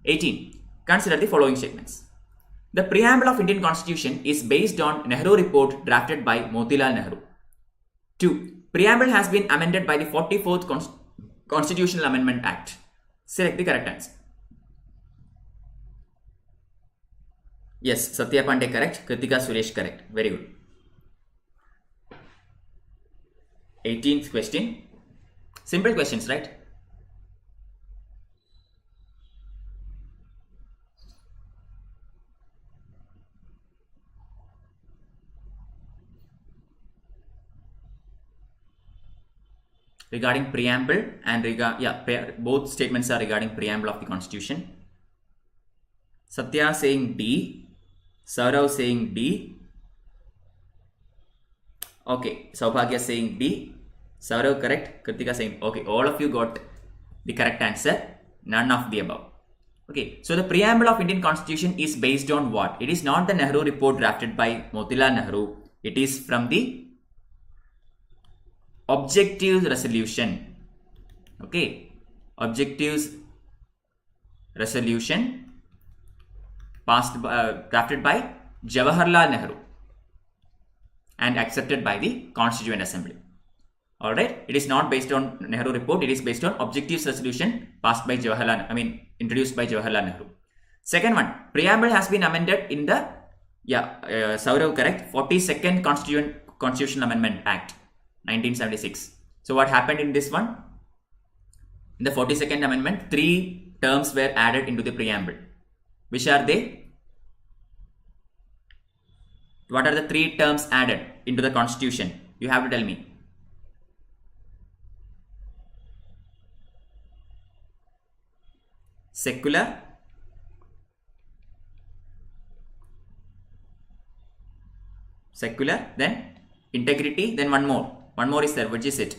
18. Consider the following statements. The preamble of Indian Constitution is based on Nehru report drafted by Motilal Nehru. 2. Preamble has been amended by the 44th Constitutional Amendment Act. Select the correct answer. Yes, Satya Pandey correct. Kritika Suresh correct. Very good. 18th question. Simple questions, right? Regarding preamble and both statements are regarding preamble of the constitution. Satya saying D, Saurav saying D. Okay, Saubhagya saying D, Saurav correct, Kritika saying okay. All of you got the correct answer. None of the above. Okay, so the preamble of Indian Constitution is based on what? It is not the Nehru report drafted by Motilal Nehru. It is from the Objectives Resolution. Okay, Objectives Resolution drafted by Jawaharlal Nehru and accepted by the Constituent Assembly. Alright, it is not based on Nehru report, it is based on Objectives Resolution introduced by Jawaharlal Nehru. Second one, preamble has been amended in the, Saurav correct, 42nd Constitutional Amendment Act, 1976. So what happened in this one? In the 42nd Amendment, 3 terms were added into the preamble. Which are they? What are the 3 terms added into the Constitution? You have to tell me. Secular, then integrity, then one more. One more is there. Which is it?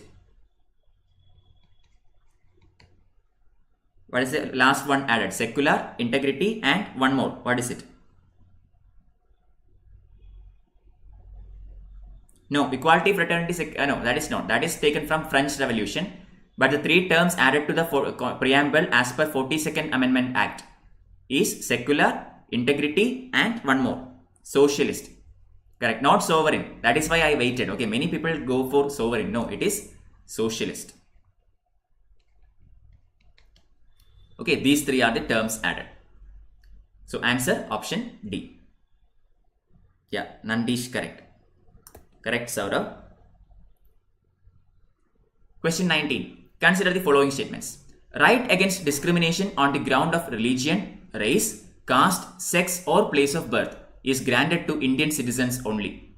What is the last one added? Secular, integrity, and one more. What is it? No, equality, fraternity, no, that is not. That is taken from French Revolution. But the 3 terms added to the preamble as per 42nd Amendment Act is secular, integrity, and one more. Socialist. Correct. Not sovereign. That is why I waited. Okay, many people go for sovereign. No, it is socialist. Okay, these 3 are the terms added. So answer option D. Yeah, Nandish correct. Correct, Saurav. Question 19. Consider the following statements. Right against discrimination on the ground of religion, race, caste, sex, or place of birth is granted to Indian citizens only.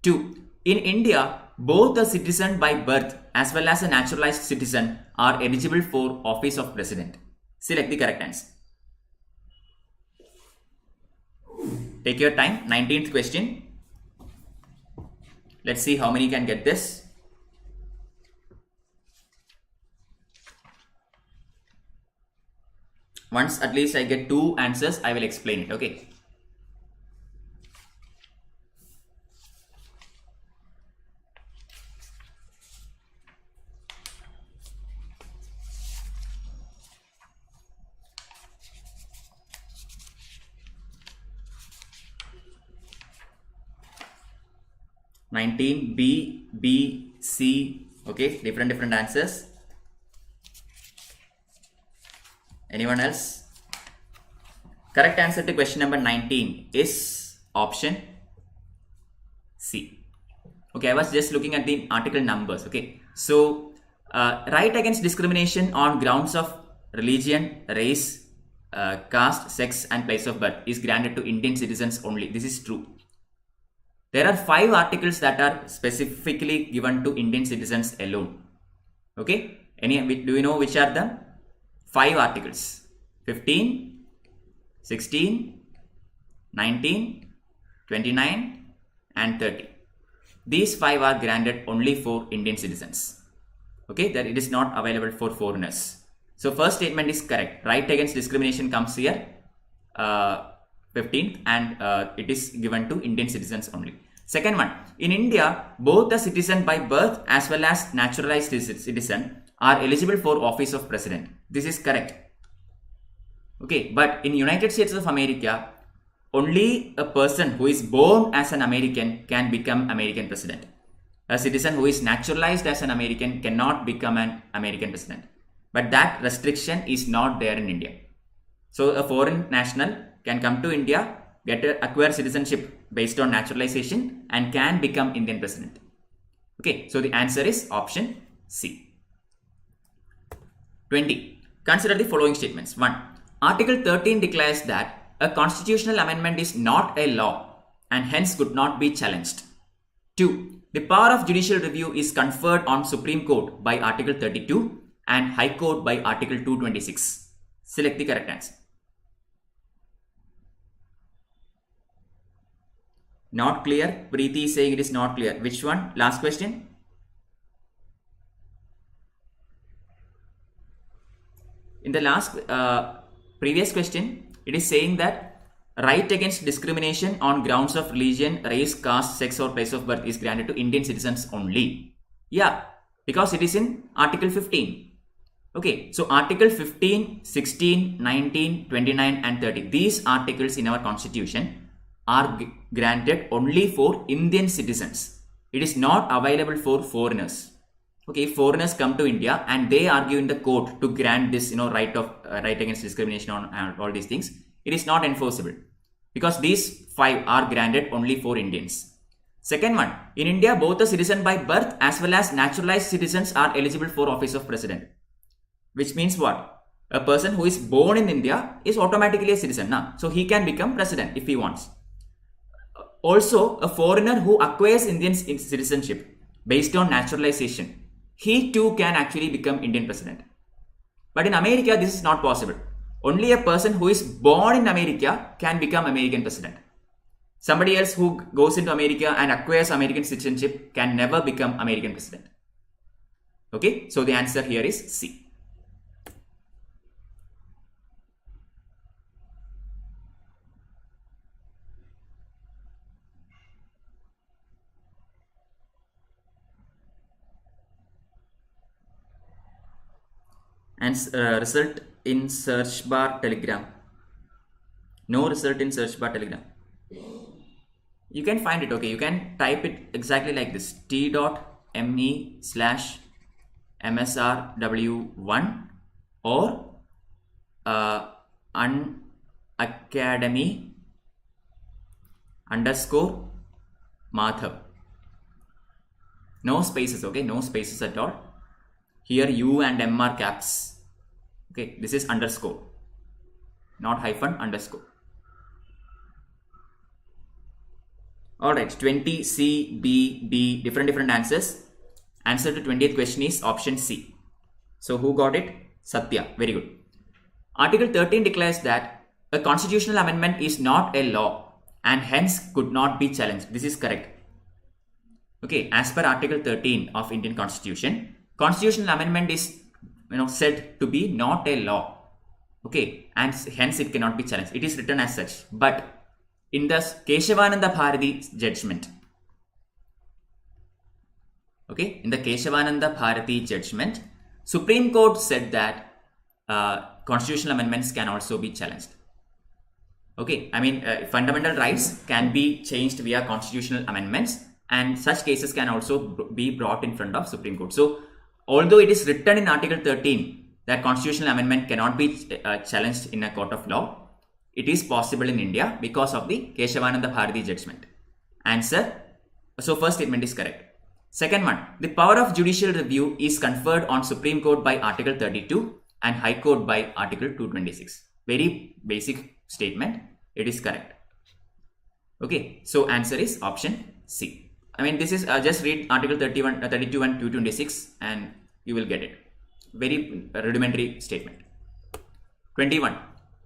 2. In India, both a citizen by birth as well as a naturalized citizen are eligible for office of president. Select the correct answer. Take your time. 19th question. Let's see how many can get this. Once at least I get 2 answers, I will explain it. Okay. B, B, C. Okay, different answers. Anyone else? Correct answer to question number 19 is option C. Okay, I was just looking at the article numbers. Okay, so right against discrimination on grounds of religion, race, caste, sex, and place of birth is granted to Indian citizens only. This is true. There are 5 articles that are specifically given to Indian citizens alone. Okay, do you know which are them? 5 articles: 15, 16, 19, 29, and 30. These 5 are granted only for Indian citizens. Okay, that it is not available for foreigners. So first statement is correct. Right against discrimination comes here 15th, and it is given to Indian citizens only. Second one, in India, both the citizen by birth as well as naturalized citizen are eligible for office of president. This is correct. Okay, but in United States of America, only a person who is born as an American can become American president. A citizen who is naturalized as an American cannot become an American president. But that restriction is not there in India. So a foreign national can come to India acquire citizenship based on naturalization and can become Indian president. Okay, so the answer is option C. 20. Consider the following statements. 1. Article 13 declares that a constitutional amendment is not a law and hence could not be challenged. 2. The power of judicial review is conferred on Supreme Court by Article 32 and High Court by Article 226. Select the correct answer. Not clear. Preeti is saying it is not clear. Which one? Last question. In the last previous question, it is saying that right against discrimination on grounds of religion, race, caste, sex or place of birth is granted to Indian citizens only. Yeah, because it is in Article 15. Okay, so Article 15, 16, 19, 29 and 30. These articles in our constitution are granted only for Indian citizens. It is not available for foreigners. Okay, foreigners come to India and they argue in the court to grant this, right against discrimination on all these things. It is not enforceable because these 5 are granted only for Indians. Second one, in India, both a citizen by birth as well as naturalized citizens are eligible for office of president. Which means what? A person who is born in India is automatically a citizen. So he can become president if he wants. Also, a foreigner who acquires Indian citizenship based on naturalization, he too can actually become Indian president. But in America, this is not possible. Only a person who is born in America can become American president. Somebody else who goes into America and acquires American citizenship can never become American president. Okay, so the answer here is C. And result in search bar Telegram. No result in search bar Telegram. You can find it. Okay, you can type it exactly like this: t.me/msrw1 or Unacademy _Madhav. No spaces. Okay, no spaces at all. Here U and M are caps. Okay, this is underscore, not hyphen, underscore. Alright, 20 C, B, D, different answers. Answer to 20th question is option C. So who got it? Satya. Very good. Article 13 declares that a constitutional amendment is not a law and hence could not be challenged. This is correct. Okay, as per Article 13 of Indian Constitution, constitutional amendment is said to be not a law. Okay, and hence it cannot be challenged. It is written as such. But in the Keshavananda Bharati judgment, okay, in the Keshavananda Bharati judgment, Supreme Court said that constitutional amendments can also be challenged. Okay, I mean fundamental rights can be changed via constitutional amendments, and such cases can also be brought in front of Supreme Court. So although it is written in Article 13 that constitutional amendment cannot be challenged in a court of law, it is possible in India because of the Keshavananda Bharati judgment. Answer. So first statement is correct. Second one, the power of judicial review is conferred on Supreme Court by Article 32 and High Court by Article 226. Very basic statement. It is correct. Okay, so answer is option C. I mean, this is just read Article 32 and 226 and you will get it. Very rudimentary statement. 21.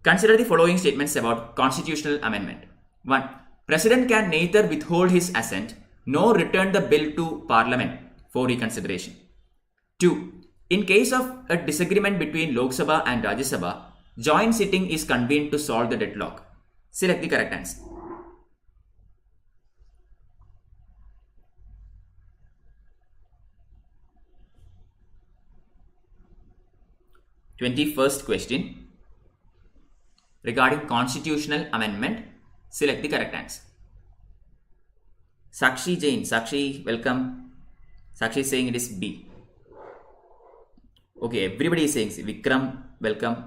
Consider the following statements about constitutional amendment. 1. President can neither withhold his assent nor return the bill to Parliament for reconsideration. 2. In case of a disagreement between Lok Sabha and Rajya Sabha, joint sitting is convened to solve the deadlock. Select the correct answer. Twenty-first question. Regarding constitutional amendment, select the correct answer. Sakshi Jain. Sakshi, welcome. Sakshi is saying it is B. Okay, everybody is saying C. Vikram, welcome.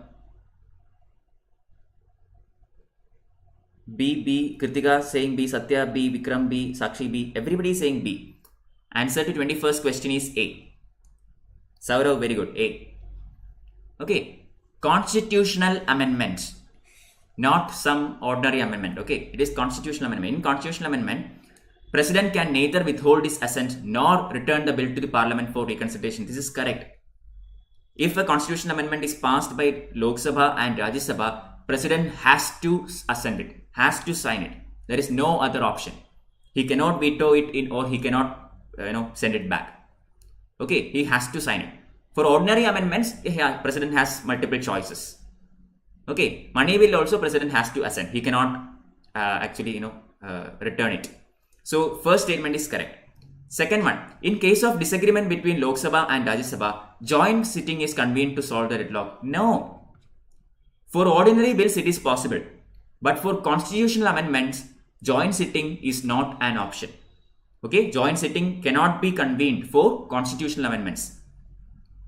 B, Kritika saying B, Satya B, Vikram B, Sakshi B, everybody is saying B. Answer to 21st question is A. Saurav, very good, A. Okay, constitutional amendment, not some ordinary amendment. Okay, it is constitutional amendment. In constitutional amendment, President can neither withhold his assent nor return the bill to the Parliament for reconsideration. This is correct. If a constitutional amendment is passed by Lok Sabha and Rajya Sabha, President has to assent it, has to sign it. There is no other option. He cannot veto it or he cannot send it back. Okay, he has to sign it. For ordinary amendments, President has multiple choices. Okay, money bill also President has to assent. He cannot return it. So first statement is correct. Second one, in case of disagreement between Lok Sabha and Rajya Sabha, joint sitting is convened to solve the deadlock. No. For ordinary bills, it is possible. But for constitutional amendments, joint sitting is not an option. Okay, joint sitting cannot be convened for constitutional amendments.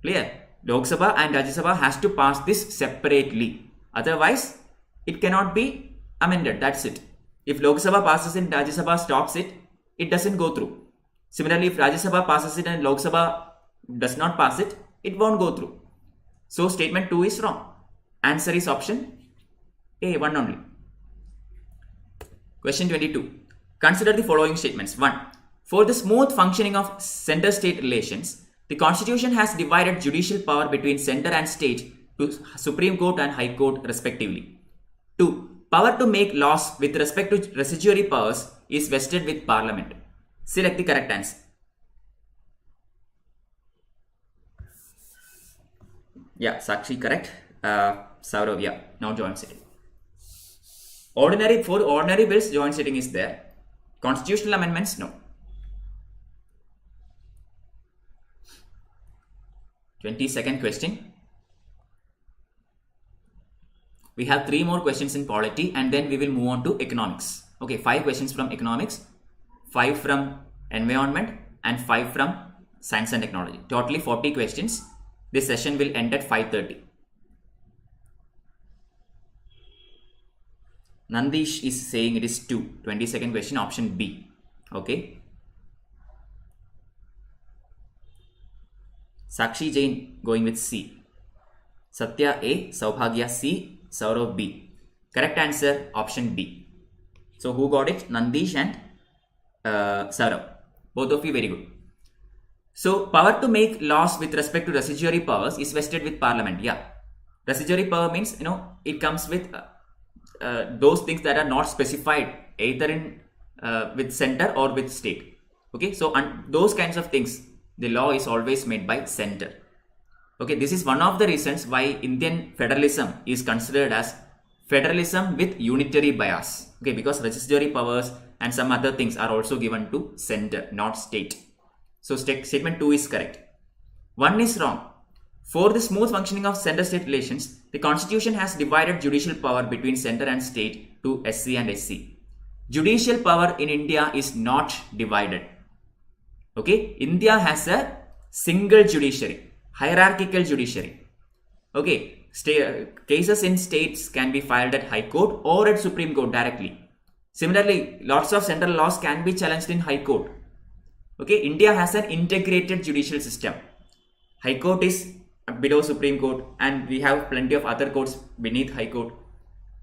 Clear? Lok Sabha and Rajya Sabha has to pass this separately. Otherwise, it cannot be amended. That's it. If Lok Sabha passes it and Rajya Sabha stops it, it doesn't go through. Similarly, if Rajya Sabha passes it and Lok Sabha does not pass it, it won't go through. So statement 2 is wrong. Answer is option A, 1 only. Question 22. Consider the following statements. 1. For the smooth functioning of center-state relations, the Constitution has divided judicial power between center and state to Supreme Court and High Court respectively. 2. Power to make laws with respect to residuary powers is vested with Parliament. Select the correct answer. Yeah, Sakshi correct. Saurav, yeah, now joint sitting. For ordinary bills, joint sitting is there. Constitutional amendments, no. 22nd question. We have 3 more questions in polity and then we will move on to economics. Okay, 5 questions from economics, 5 from environment and 5 from science and technology. Totally 40 questions. This session will end at 5:30. Nandish is saying it is 2. 22nd question, option B. Okay. Sakshi Jain going with C. Satya A, Saubhagya C, Saurav B. Correct answer, option B. So who got it? Nandish and Saurav. Both of you very good. So power to make laws with respect to residuary powers is vested with Parliament. Yeah. Residuary power means, it comes with those things that are not specified either in with center or with state. Okay. So those kinds of things, the law is always made by center. Okay. This is one of the reasons why Indian federalism is considered as federalism with unitary bias. Okay. Because residuary powers and some other things are also given to center, not state. So statement 2 is correct. 1 is wrong. For the smooth functioning of center-state relations, the Constitution has divided judicial power between center and state to SC and SC. Judicial power in India is not divided. Okay, India has a single judiciary, hierarchical judiciary. Okay, cases in states can be filed at High Court or at Supreme Court directly. Similarly, lots of central laws can be challenged in High Court. Okay, India has an integrated judicial system. High Court is below Supreme Court and we have plenty of other courts beneath High Court.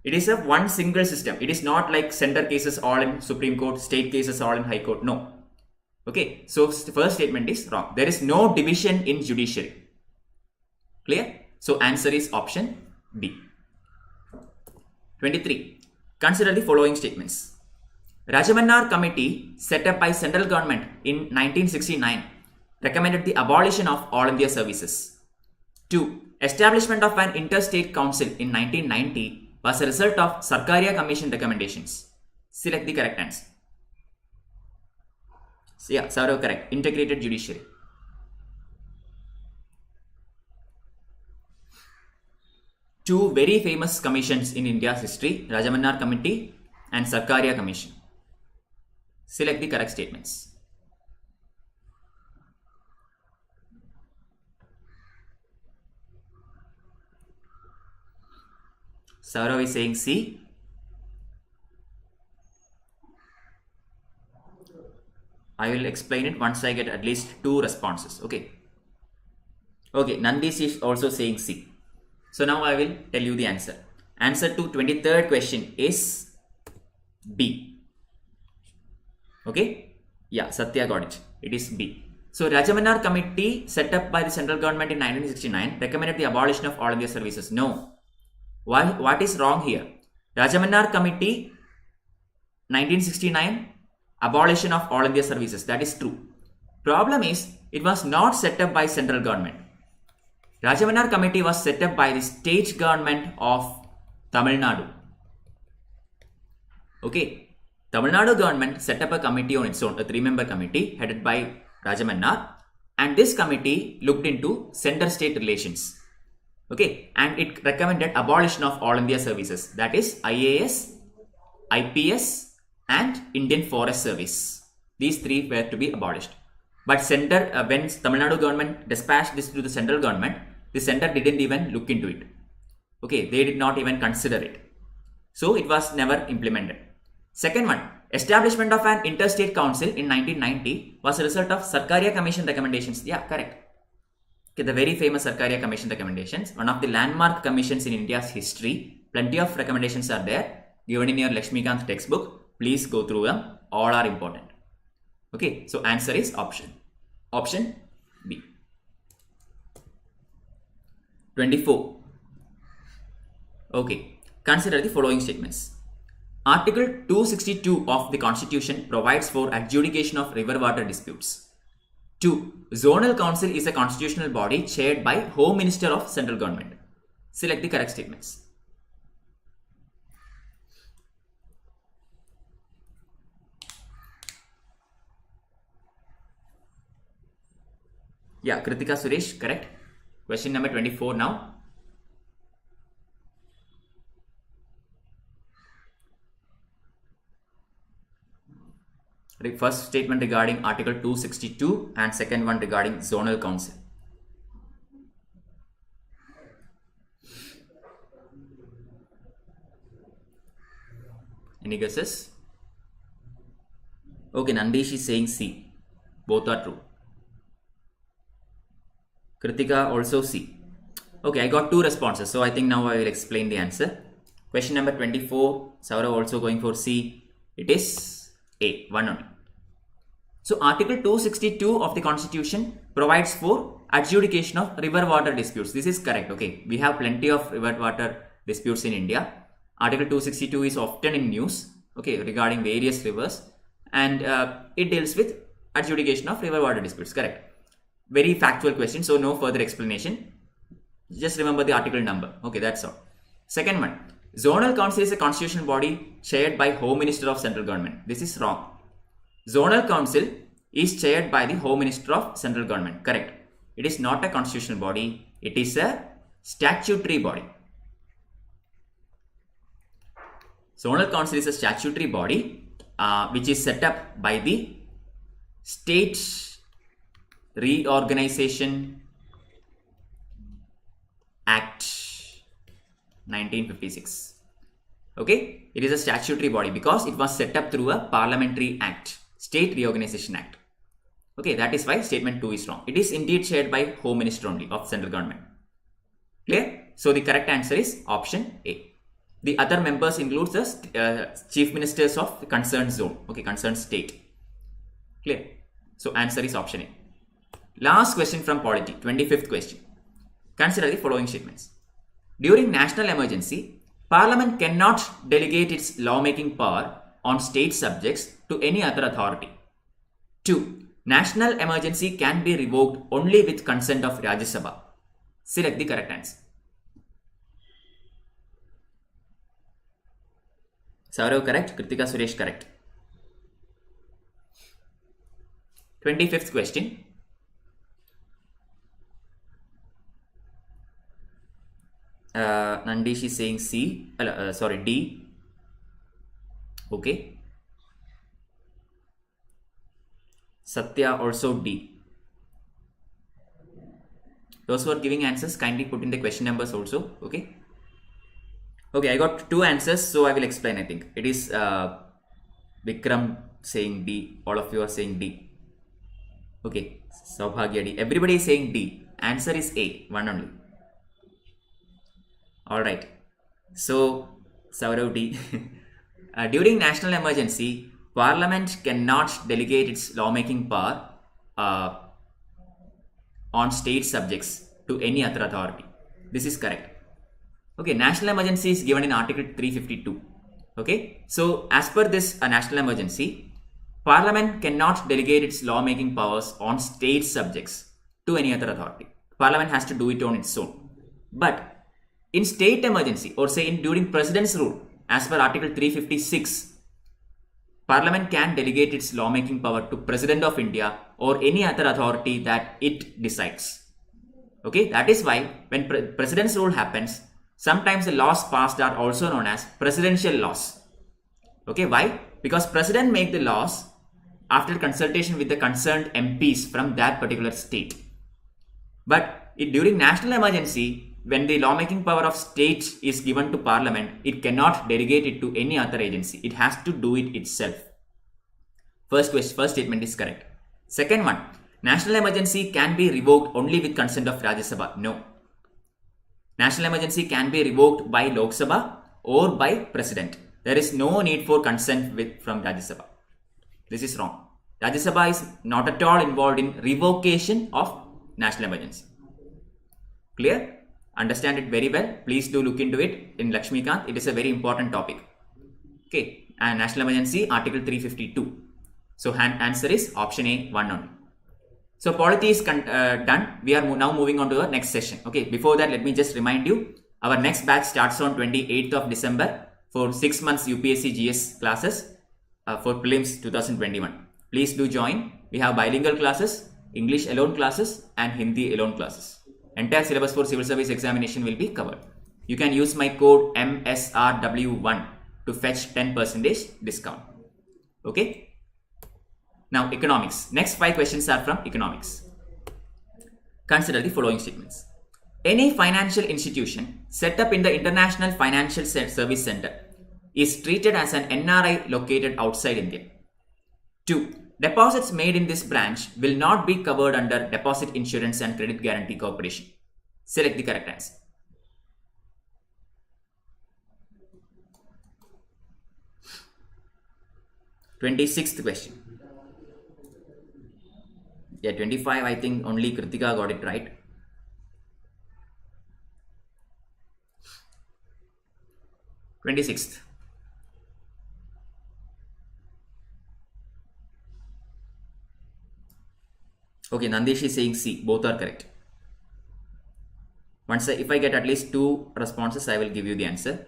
It is a one single system. It is not like center cases all in Supreme Court, state cases all in High Court. No. Okay, so the first statement is wrong. There is no division in judiciary. Clear? So answer is option B. 23. Consider the following statements. Rajamannar Committee set up by central government in 1969 recommended the abolition of All India services. 2. Establishment of an interstate council in 1990 was a result of Sarkaria Commission recommendations. Select the correct answer. So yeah, Saurav correct. Integrated judiciary. Two very famous commissions in India's history, Rajamannar Committee and Sarkaria Commission. Select the correct statements. Saurav is saying C. I will explain it once I get at least 2 responses. Okay. Okay, Nandish is also saying C. So now I will tell you the answer. Answer to 23rd question is B. Okay. Yeah, Satya got it. It is B. So Rajamanar Committee set up by the central government in 1969 recommended the abolition of all India services. No. What is wrong here? Rajamanar Committee 1969 abolition of all India services. That is true. Problem is it was not set up by central government. Rajamanar Committee was set up by the state government of Tamil Nadu. Okay. Tamil Nadu government set up a committee on its own, a 3-member committee headed by Rajamanar, and this committee looked into center-state relations. Okay, and it recommended abolition of all India services, that is IAS, IPS, and Indian Forest Service. These 3 were to be abolished. But when Tamil Nadu government dispatched this to the central government, the center didn't even look into it. Okay, they did not even consider it. So it was never implemented. Second one, establishment of an interstate council in 1990 was a result of Sarkaria Commission recommendations. Yeah, correct. Okay, the very famous Sarkaria Commission recommendations, one of the landmark commissions in India's history. Plenty of recommendations are there given in your Lakshmikant textbook. Please go through them. All are important. Okay, so answer is option B. 24. Okay, consider the following statements. Article 262 of the Constitution provides for adjudication of river water disputes. 2. Zonal Council is a constitutional body chaired by Home Minister of Central Government. Select the correct statements. Yeah, Kritika Suresh, correct. Question number 24 now. First statement regarding Article 262 and second one regarding Zonal Council. Any guesses? Okay, Nandish is saying C. Both are true. Kritika also C. Okay, I got 2 responses, so I think now I will explain the answer. Question number 24, Saurav also going for C. It is A, 1 only. So Article 262 of the Constitution provides for adjudication of river water disputes. This is correct. Okay, we have plenty of river water disputes in India. Article 262 is often in news, okay, regarding various rivers, and it deals with adjudication of river water disputes. Correct. Very factual question, so no further explanation. Just remember the article number. Okay, that's all. Second one, Zonal Council is a constitutional body chaired by Home Minister of Central Government. This is wrong. Zonal Council is chaired by the Home Minister of Central Government. Correct. It is not a constitutional body. It is a statutory body. Zonal Council is a statutory body which is set up by the State Reorganization Act 1956. Okay, it is a statutory body because it was set up through a parliamentary act, State Reorganization Act. Okay, that is why statement 2 is wrong. It is indeed chaired by Home Minister only of Central Government. Clear? So the correct answer is option A. The other members includes the chief ministers of the concerned zone, okay, concerned state. Clear? So answer is option A. Last question from polity, 25th question. Consider the following statements. During national emergency, Parliament cannot delegate its lawmaking power on state subjects to any other authority. 2. National emergency can be revoked only with consent of Rajya Sabha. Select the correct answer. Saurav correct, Kritika Suresh correct. 25th question. Nandish is saying C, D. Okay. Satya also D. Those who are giving answers, kindly put in the question numbers also. Okay. Okay, I got 2 answers, so I will explain. I think it is Vikram saying D. All of you are saying D. Okay, Saubhagya D. Everybody is saying D. Answer is A, one only. Alright. So, Saurav D. During national emergency, Parliament cannot delegate its lawmaking power on state subjects to any other authority. This is correct. Okay, national emergency is given in Article 352. Okay, so as per this national emergency, Parliament cannot delegate its lawmaking powers on state subjects to any other authority. Parliament has to do it on its own. But in state emergency, or say during President's rule, as per Article 356, Parliament can delegate its lawmaking power to President of India or any other authority that it decides. Okay, that is why when President's rule happens, sometimes the laws passed are also known as presidential laws. Okay, why? Because President make the laws after consultation with the concerned MPs from that particular state. But during national emergency, when the lawmaking power of states is given to Parliament, it cannot delegate it to any other agency. It has to do it itself. First statement is correct. Second one, national emergency can be revoked only with consent of Rajya Sabha. No. National emergency can be revoked by Lok Sabha or by President. There is no need for consent from Rajya Sabha. This is wrong. Rajya Sabha is not at all involved in revocation of national emergency. Clear? Understand it very well. Please do look into it in Lakshmikant. It is a very important topic. Okay, and national emergency, Article 352. So answer is option A, 1 only. So polity is done. We are now moving on to the next session. Okay, before that, let me just remind you, our next batch starts on 28th of December for 6 months UPSC GS classes for Prelims 2021. Please do join. We have bilingual classes, English alone classes and Hindi alone classes. Entire syllabus for civil service examination will be covered. You can use my code MSRW1 to fetch 10% discount. Okay. Now economics. Next 5 questions are from economics. Consider the following statements. Any financial institution set up in the International Financial Service Center is treated as an NRI located outside India. 2. Deposits made in this branch will not be covered under Deposit Insurance and Credit Guarantee Corporation. Select the correct answer. Twenty-sixth question. Yeah, 25, I think only Kritika got it right. 26th. Okay, Nandish is saying C. Both are correct. If I get at least 2 responses, I will give you the answer.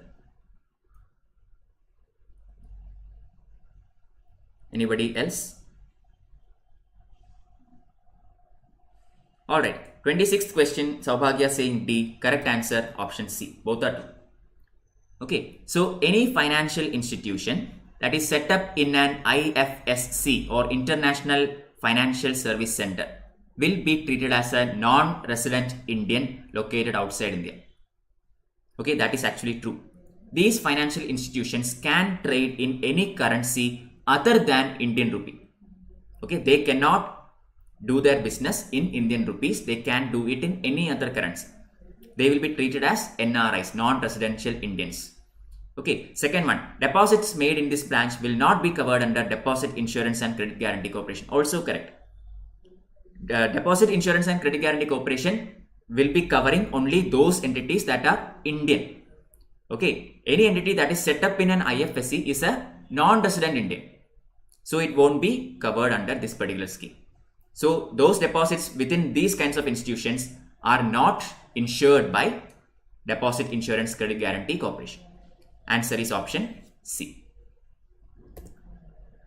Anybody else? Alright, 26th question, Saubhagya saying D. Correct answer, option C. Both are true. Okay, so any financial institution that is set up in an IFSC or International Financial Service Center will be treated as a non-resident Indian located outside India. Okay, that is actually true. These financial institutions can trade in any currency other than Indian rupee. Okay, they cannot do their business in Indian rupees. They can do it in any other currency. They will be treated as NRIs, non-residential Indians. Okay, second one, deposits made in this branch will not be covered under Deposit Insurance and Credit Guarantee Corporation. Also correct. Deposit Insurance and Credit Guarantee Corporation will be covering only those entities that are Indian. Okay, any entity that is set up in an IFSC is a non-resident Indian. So it won't be covered under this particular scheme. So those deposits within these kinds of institutions are not insured by Deposit Insurance Credit Guarantee Corporation. Answer is option C.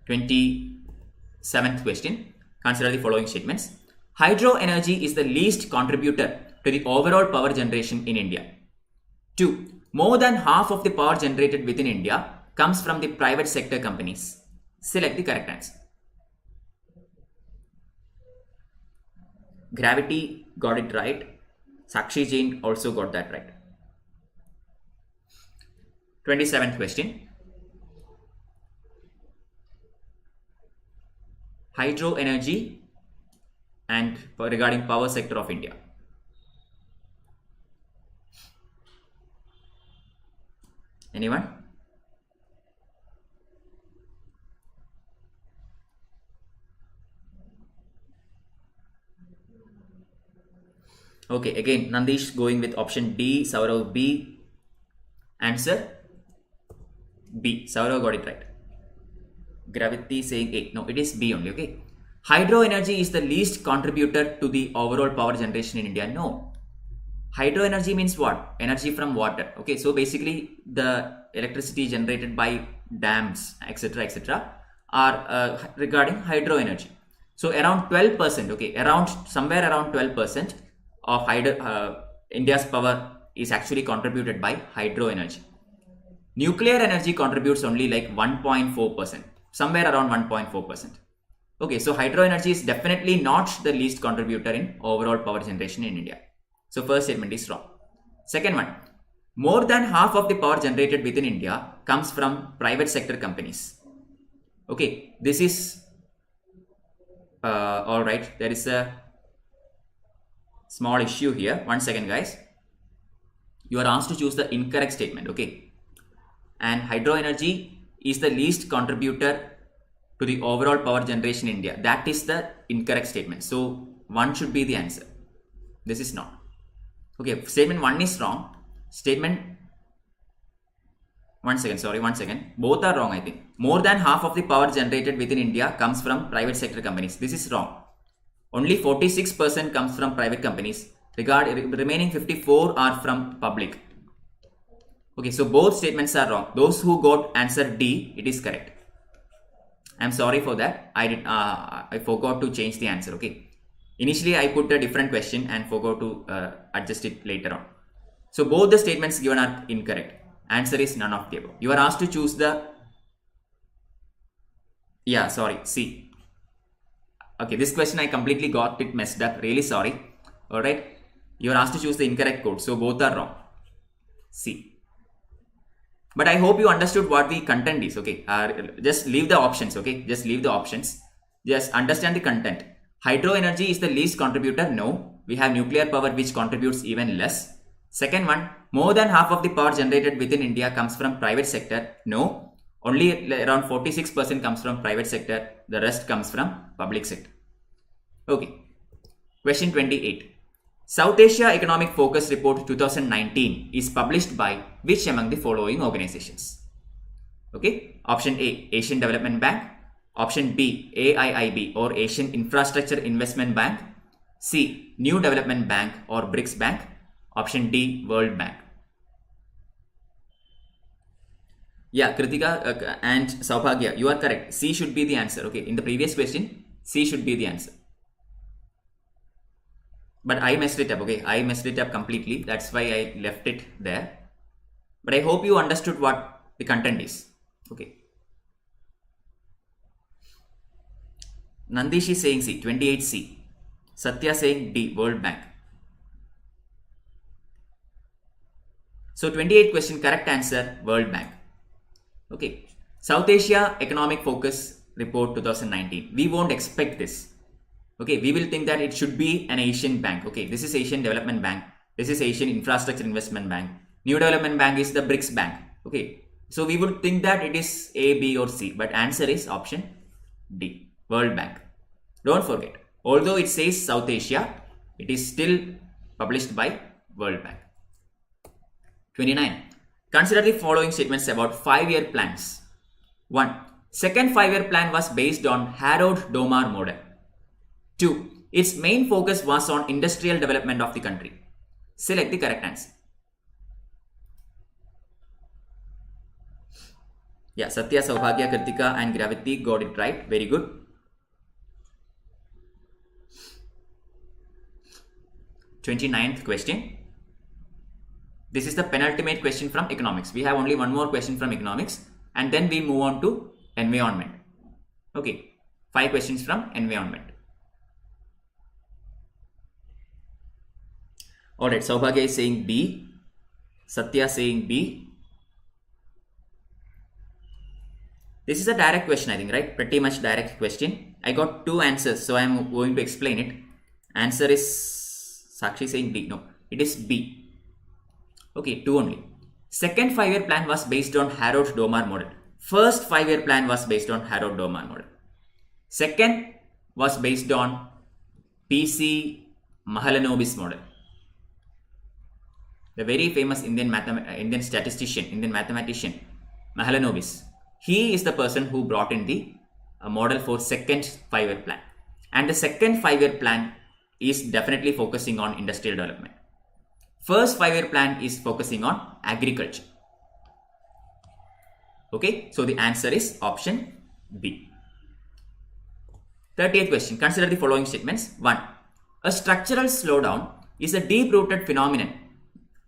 27th question. Consider the following statements. Hydro energy is the least contributor to the overall power generation in India. 2. More than half of the power generated within India comes from the private sector companies. Select the correct answer. Gravity got it right. Sakshi Jain also got that right. 27th question. Hydro energy and regarding power sector of India. Anyone? Okay, again Nandish going with option D, Saurav B. Answer B. Saurav got it right. Gravity saying A. No, it is B only. Okay. Hydro energy is the least contributor to the overall power generation in India. No. Hydro energy means what? Energy from water. Okay, so basically the electricity generated by dams, etc., are regarding hydro energy. So around 12%. Okay, somewhere around 12% of India's power is actually contributed by hydro energy. Nuclear energy contributes only like 1.4%, somewhere around 1.4%. Okay, so hydro energy is definitely not the least contributor in overall power generation in India. So first statement is wrong. Second one, more than half of the power generated within India comes from private sector companies. Okay, this is all right. There is a small issue here. 1 second, guys. You are asked to choose the incorrect statement. Okay, and hydro energy is the least contributor to the overall power generation in India. That is the incorrect statement. So 1 should be the answer. This is not. Okay, statement 1 is wrong. Statement 1 second. Both are wrong, I think. More than half of the power generated within India comes from private sector companies. This is wrong. Only 46% comes from private companies. Remaining 54 are from public. Okay, so both statements are wrong. Those who got answer D, it is correct. I'm sorry for that. I forgot to change the answer. Okay. Initially, I put a different question and forgot to adjust it later on. So both the statements given are incorrect. Answer is none of the above. You are asked to choose the C. Okay, this question I completely got it messed up. Really sorry. Alright. You are asked to choose the incorrect code. So both are wrong. C. But I hope you understood what the content is. Okay. Just leave the options. Okay. Just leave the options. Just understand the content. Hydro energy is the least contributor. No. We have nuclear power which contributes even less. Second one, more than half of the power generated within India comes from private sector. No. Only around 46% comes from private sector. The rest comes from public sector. Okay. Question 28. South Asia Economic Focus Report 2019 is published by which among the following organizations? Okay. Option A, Asian Development Bank. Option B, AIIB or Asian Infrastructure Investment Bank. C, New Development Bank or BRICS Bank. Option D, World Bank. Yeah, Kritika and Saubhagya, you are correct. C should be the answer. Okay, in the previous question, C should be the answer. But I messed it up. Okay, I messed it up completely. That's why I left it there. But I hope you understood what the content is. Okay. Nandish is saying C, 28C. Satya saying D, World Bank. So 28 question, correct answer, World Bank. Okay. South Asia Economic Focus Report 2019. We won't expect this. Okay. We will think that it should be an Asian bank. Okay. This is Asian Development Bank. This is Asian Infrastructure Investment Bank. New Development Bank is the BRICS Bank. Okay. So we would think that it is A, B or C. But answer is option D, World Bank. Don't forget, although it says South Asia, it is still published by World Bank. 29. Consider the following statements about 5-year plans. 1. Second 5-year plan was based on Harrod-Domar model. 2. Its main focus was on industrial development of the country. Select the correct answer. Yeah, Satya, Saubhagya, Kritika and Gravity got it right. Very good. 29th question. This is the penultimate question from economics. We have only one more question from economics and then we move on to environment. Okay, 5 questions from environment. Alright, Saubhagya is saying B, Satya saying B. This is a direct question, I think, right? Pretty much direct question. I got 2 answers, so I am going to explain it. Answer is Sakshi saying D. No, it is B. Okay, 2 only. Second 5-year plan was based on Harrod-Domar model. First 5-year plan was based on Harrod-Domar model. Second was based on P.C. Mahalanobis model. The very famous Indian mathematician, Mahalanobis. He is the person who brought in the model for second 5-year plan. And the second 5-year plan is definitely focusing on industrial development. First 5-year plan is focusing on agriculture. Okay, so the answer is option B. 30th question. Consider the following statements. 1. A structural slowdown is a deep-rooted phenomenon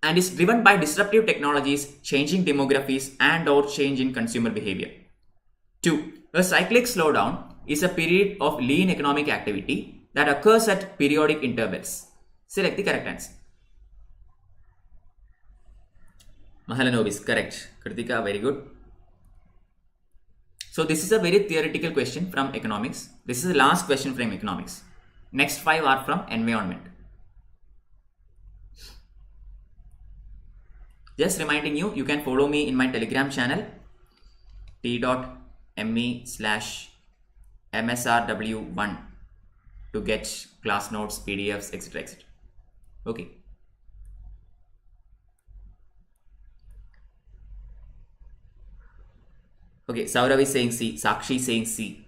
and is driven by disruptive technologies, changing demographies, and or change in consumer behavior. 2. A cyclic slowdown is a period of lean economic activity that occurs at periodic intervals. Select the correct answer. Mahalanobis, correct. Kritika, very good. So this is a very theoretical question from economics. This is the last question from economics. Next 5 are from environment. Just reminding you, you can follow me in my Telegram channel t.me/msrw1 to get class notes, PDFs, etc. etc. Okay. Okay, Saurav is saying C, Sakshi is saying C.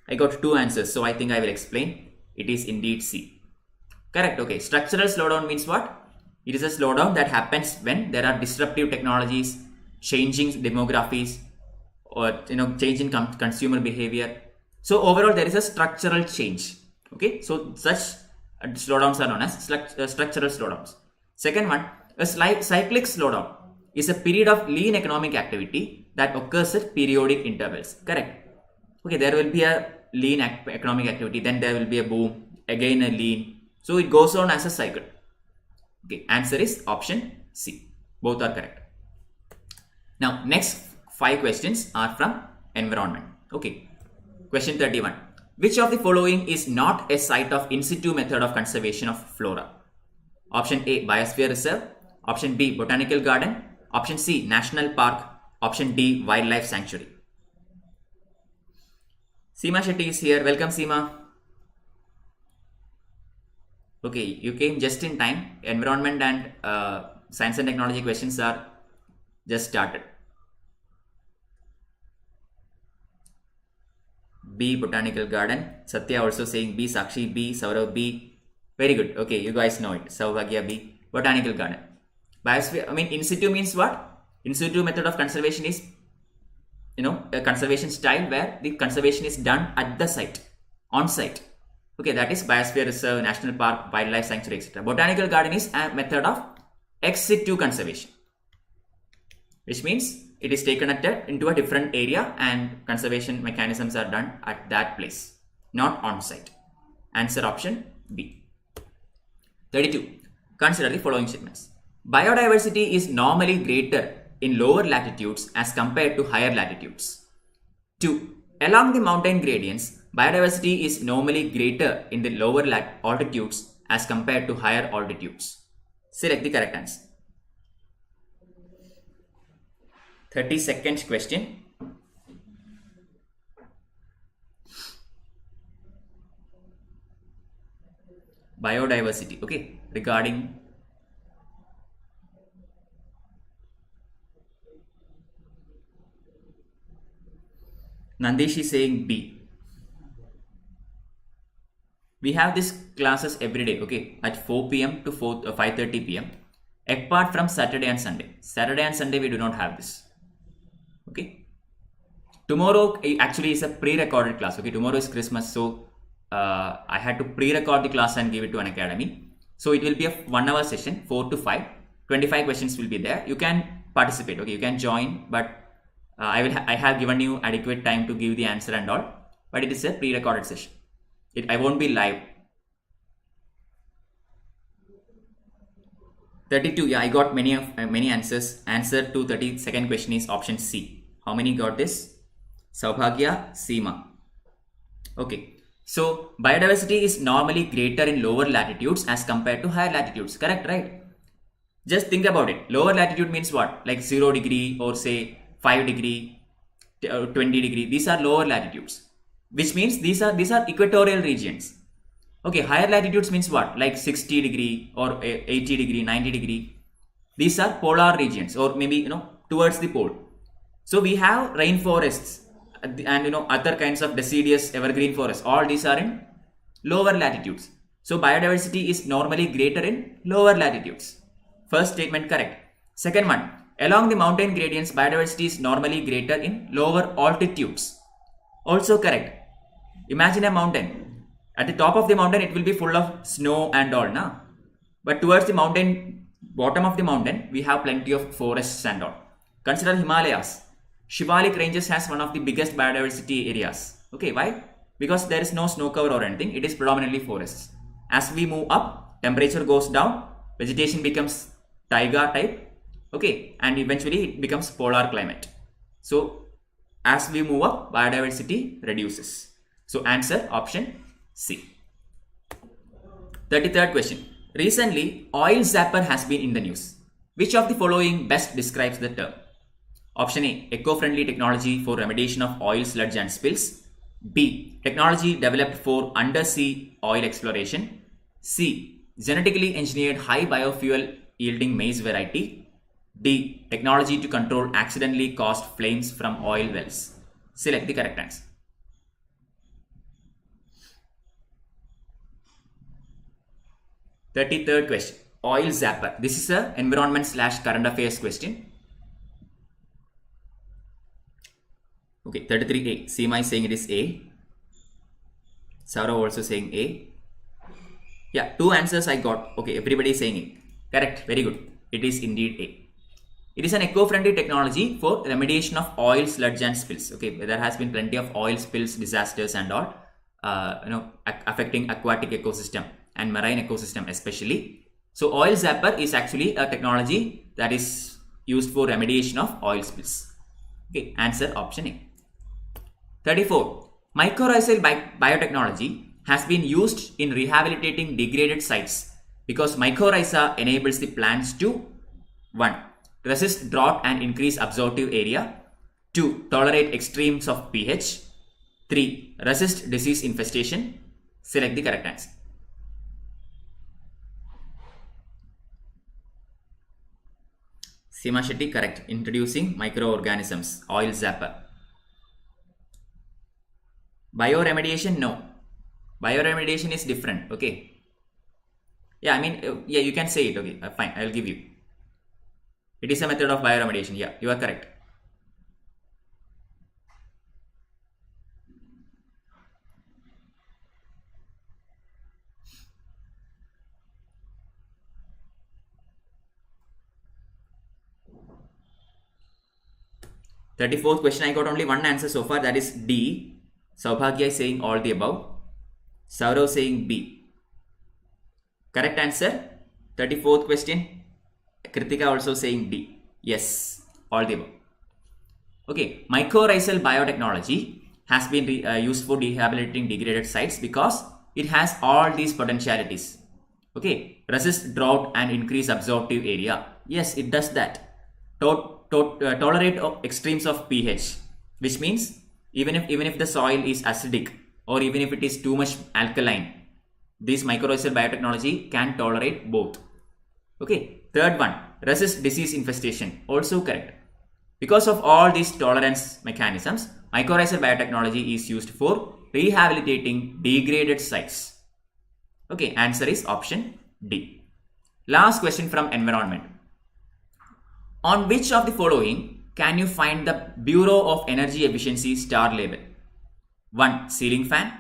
I got 2 answers, so I think I will explain. It is indeed C. Correct, okay. Structural slowdown means what? It is a slowdown that happens when there are disruptive technologies, changing demographies, or change in consumer behavior. So overall, there is a structural change. Okay, so such slowdowns are known as structural slowdowns. Second one, a cyclic slowdown is a period of lean economic activity that occurs at periodic intervals. Correct. Okay, there will be a lean economic activity, then there will be a boom, again a lean. So it goes on as a cycle. Okay, answer is option C. Both are correct. Now, next 5 questions are from environment. Okay, question 31. Which of the following is not a site of in situ method of conservation of flora? Option A, Biosphere Reserve. Option B, Botanical Garden. Option C, National Park. Option D, Wildlife Sanctuary. Seema Shetty is here. Welcome, Seema. Okay, you came just in time. Environment and science and technology questions are just started. B, Botanical Garden. Satya also saying B, Sakshi B, Saurav B. Very good. Okay, you guys know it. Saubhagya B, Botanical Garden. Biosphere, in situ means what? In situ method of conservation is, a conservation style where the conservation is done at the site, on site. Okay, that is Biosphere Reserve, National Park, Wildlife Sanctuary, etc. Botanical Garden is a method of ex situ conservation, which means it is taken into a different area and conservation mechanisms are done at that place, not on site. Answer option B. 32. Consider the following statements. Biodiversity is normally greater in lower latitudes as compared to higher latitudes. 2. Along the mountain gradients, biodiversity is normally greater in the lower altitudes as compared to higher altitudes. Select the correct answer. 32nd question. Biodiversity, okay, regarding Nandish is saying B. We have these classes every day, okay, at 4 p.m. to 5:30 p.m. apart from Saturday and Sunday. Saturday and Sunday we do not have this. Okay. Tomorrow actually is a pre-recorded class. Okay, tomorrow is Christmas, so I had to pre-record the class and give it to Unacademy. So it will be a 1-hour session, 4 to 5. 25 questions will be there. You can participate. Okay, you can join, but I have given you adequate time to give the answer and all. But it is a pre-recorded session. I won't be live. 32. Yeah, I got many answers. Answer to 32nd question is option C. How many got this? Saubhagya, Seema. Okay. So biodiversity is normally greater in lower latitudes as compared to higher latitudes. Correct, right? Just think about it. Lower latitude means what? Like 0 degree or say 5 degree, 20 degree. These are lower latitudes, which means these are equatorial regions. Okay, higher latitudes means what? Like 60 degree or 80 degree, 90 degree. These are polar regions, or maybe towards the pole. So we have rainforests and other kinds of deciduous evergreen forests. All these are in lower latitudes. So biodiversity is normally greater in lower latitudes. First statement correct. Second one, along the mountain gradients, biodiversity is normally greater in lower altitudes. Also correct. Imagine a mountain. At the top of the mountain, it will be full of snow and all, na? But towards the mountain, bottom of the mountain, we have plenty of forests and all. Consider Himalayas. Shivalik ranges has one of the biggest biodiversity areas. Okay, why? Because there is no snow cover or anything. It is predominantly forests. As we move up, temperature goes down, vegetation becomes taiga type. Okay, and eventually it becomes polar climate. So as we move up, biodiversity reduces. So answer option C. 33rd question. Recently, oil zapper has been in the news. Which of the following best describes the term? Option A, eco-friendly technology for remediation of oil, sludge and spills. B, technology developed for undersea oil exploration. C, genetically engineered high biofuel yielding maize variety. D, technology to control accidentally caused flames from oil wells. Select the correct answer. Third question. Oil zapper. This is a environment / current affairs question. Okay, 33A. Seema is saying it is A. Saurav also saying A. Yeah, 2 answers I got. Okay, everybody is saying it. Correct. Very good. It is indeed A. It is an eco-friendly technology for remediation of oil, sludge and spills. Okay, there has been plenty of oil spills, disasters and all, affecting aquatic ecosystem and marine ecosystem especially. So oil zapper is actually a technology that is used for remediation of oil spills. Okay, answer option A. 34. Mycorrhizal biotechnology has been used in rehabilitating degraded sites because mycorrhiza enables the plants to 1. Resist drought and increase absorptive area. 2. Tolerate extremes of pH. 3. Resist disease infestation. Select the correct answer. Seema Shetty, correct. Introducing microorganisms. Oil zapper. Bioremediation, no. Bioremediation is different. Okay. Yeah, I mean, yeah, you can say it. Okay, fine. I will give you. It is a method of bioremediation. Yeah, you are correct. Thirty-fourth question, I got only one answer so far, that is D. Saubhagya is saying all the above. Saurav saying B. Correct answer, 34th question. Kritika also saying D. Yes, all the above. Okay, mycorrhizal biotechnology has been used for rehabilitating degraded sites because it has all these potentialities. Okay, resist drought and increase absorptive area. Yes, it does that. Tolerate extremes of pH, which means even if the soil is acidic or even if it is too much alkaline, this mycorrhizal biotechnology can tolerate both. Okay, third one, resist disease infestation, also correct. Because of all these tolerance mechanisms, mycorrhizal biotechnology is used for rehabilitating degraded sites. Okay, answer is option D. Last question from environment. On which of the following can you find the Bureau of Energy Efficiency star label? 1. Ceiling fan.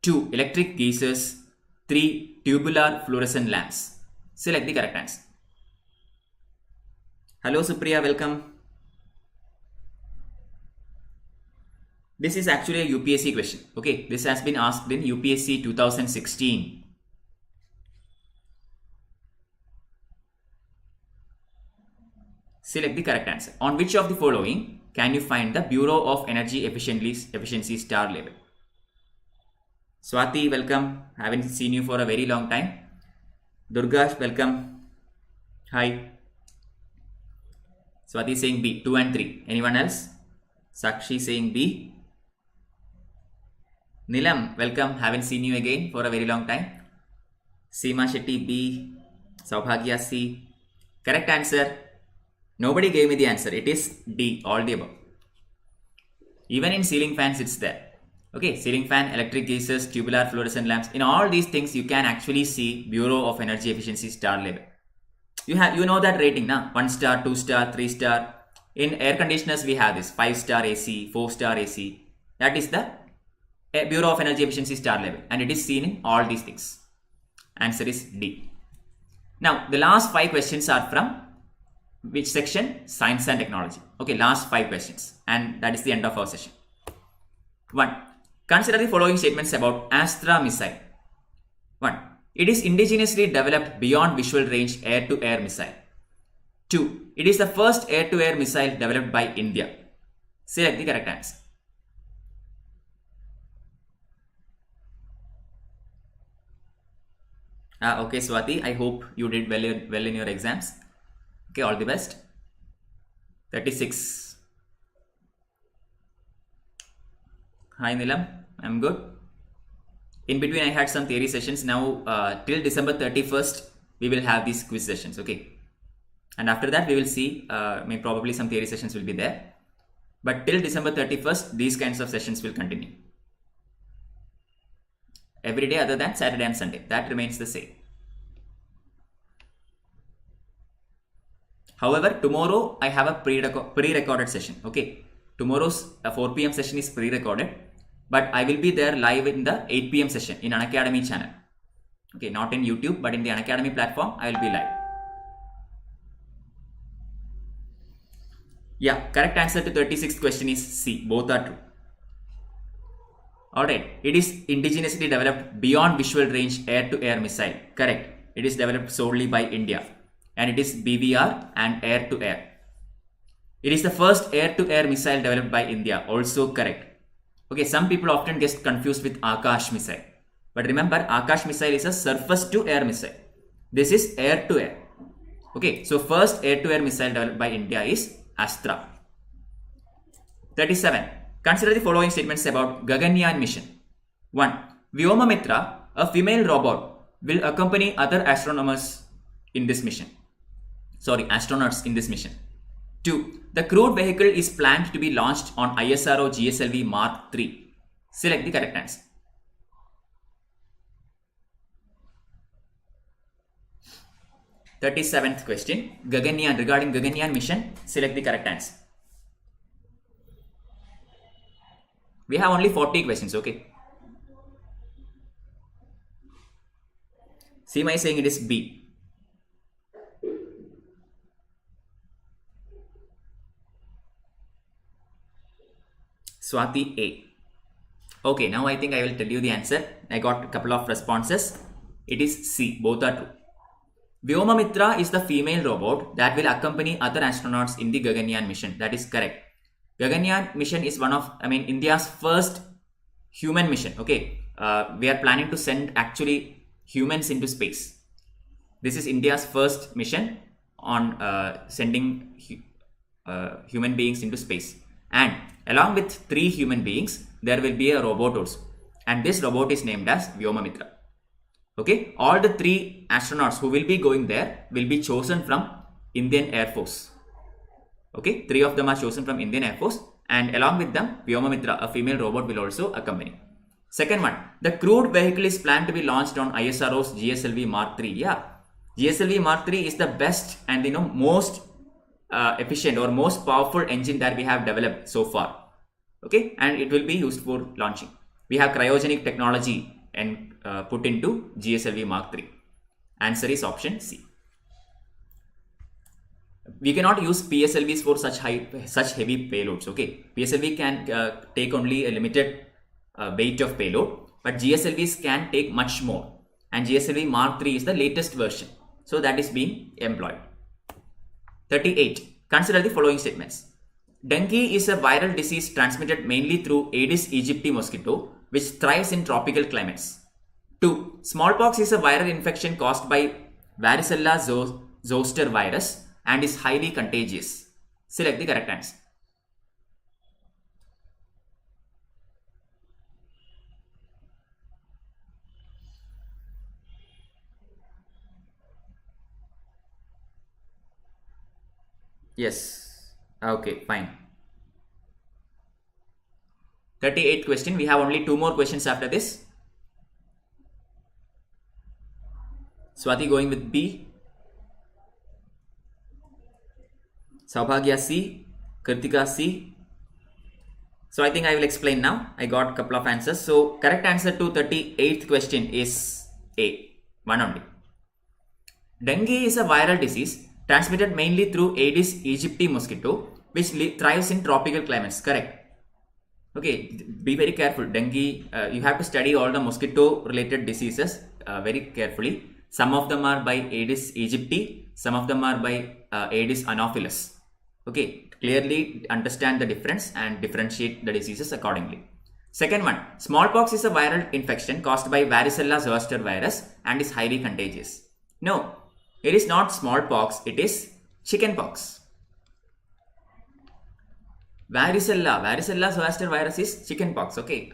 2. Electric geysers. 3. Tubular fluorescent lamps. Select the correct answer. Hello Supriya, welcome. This is actually a UPSC question. Okay, this has been asked in UPSC 2016. Select the correct answer. On which of the following can you find the Bureau of Energy Efficiency star label? Swati, welcome. Haven't seen you for a very long time. Durga, welcome. Hi. Swati saying B, 2 and 3. Anyone else? Sakshi saying B. Nilam, welcome. Haven't seen you again for a very long time. Seema Shetty B. Saubhagya C. Correct answer. Nobody gave me the answer. It is D, all the above. Even in ceiling fans, it's there. Okay, ceiling fan, electric geysers, tubular fluorescent lamps. In all these things, you can actually see Bureau of Energy Efficiency star level. You know that rating, na? 1 star, 2 star, 3 star. In air conditioners, we have this 5 star AC, 4 star AC. That is the Bureau of Energy Efficiency star level, and it is seen in all these things. Answer is D. Now, the last 5 questions are from which section? Science and Technology. Okay, last 5 questions, and that is the end of our session. 1. Consider the following statements about Astra missile. 1. It is indigenously developed beyond visual range air-to-air missile. 2. It is the first air-to-air missile developed by India. Select the correct answer. Okay, Swati, I hope you did well in your exams. Okay, all the best. 36. Hi Nilam, I'm good. In between, I had some theory sessions. Now, till December 31st, we will have these quiz sessions, okay? And after that, we will see, probably some theory sessions will be there. But till December 31st, these kinds of sessions will continue. Every day other than Saturday and Sunday. That remains the same. However, tomorrow, I have a pre-recorded session, okay? Tomorrow's 4 p.m. session is pre-recorded. But I will be there live in the 8 p.m. session in Unacademy channel. Okay, not in YouTube, but in the Unacademy platform, I will be live. Yeah, correct answer to 36th question is C. Both are true. Alright, it is indigenously developed beyond visual range air-to-air missile. Correct. It is developed solely by India. And it is BVR and air-to-air. It is the first air-to-air missile developed by India. Also correct. Okay, some people often get confused with Akash missile. But remember, Akash missile is a surface-to-air missile. This is air-to-air. Okay, so first air-to-air missile developed by India is Astra. 37. Consider the following statements about Gaganyaan mission. 1. Vyomamitra, a female robot, will accompany other astronauts in this mission. 2. The crewed vehicle is planned to be launched on ISRO GSLV Mark III. Select the correct answer. Thirty-seventh question. Gaganyaan, regarding Gaganyaan mission, select the correct answer. We have only 40 questions, okay? Seema is saying it is B. Swati A. Okay, now I think I will tell you the answer. I got a couple of responses. It is C. Both are true. Vyomamitra is the female robot that will accompany other astronauts in the Gaganyaan mission. That is correct. Gaganyaan mission is one of, India's first human mission. Okay, we are planning to send actually humans into space. This is India's first mission on sending human beings into space. And along with 3 human beings, there will be a robot also. And this robot is named as Vyomamitra. Okay, all the 3 astronauts who will be going there will be chosen from Indian Air Force. Okay, 3 of them are chosen from Indian Air Force, and along with them, Vyomamitra, a female robot, will also accompany. Second one, the crewed vehicle is planned to be launched on ISRO's GSLV Mark III. Yeah, GSLV Mark III is the best and most efficient or most powerful engine that we have developed so far. Okay, and it will be used for launching. We have cryogenic technology and put into GSLV Mark III. Answer is option C. We cannot use PSLVs for such heavy payloads. Okay, PSLV can take only a limited weight of payload, but GSLVs can take much more. And GSLV Mark III is the latest version, so that is being employed. 38. Consider the following statements. Dengue is a viral disease transmitted mainly through Aedes aegypti mosquito, which thrives in tropical climates. 2. Smallpox is a viral infection caused by varicella zoster virus and is highly contagious. Select the correct answer. Yes. Okay, fine. 38th question. We have only 2 more questions after this. Swati going with B. Saubhagya C. Kritika C. So I think I will explain now. I got a couple of answers. So correct answer to 38th question is A. One only. Dengue is a viral disease transmitted mainly through Aedes aegypti mosquito, which thrives in tropical climates. Correct. Okay, be very careful. Dengue, you have to study all the mosquito related diseases very carefully. Some of them are by Aedes aegypti, some of them are by Aedes anopheles. Okay, clearly understand the difference and differentiate the diseases accordingly. Second one, smallpox is a viral infection caused by varicella zoster virus and is highly contagious. No, it is not smallpox, it is chickenpox. Varicella zoster virus is chickenpox. Okay,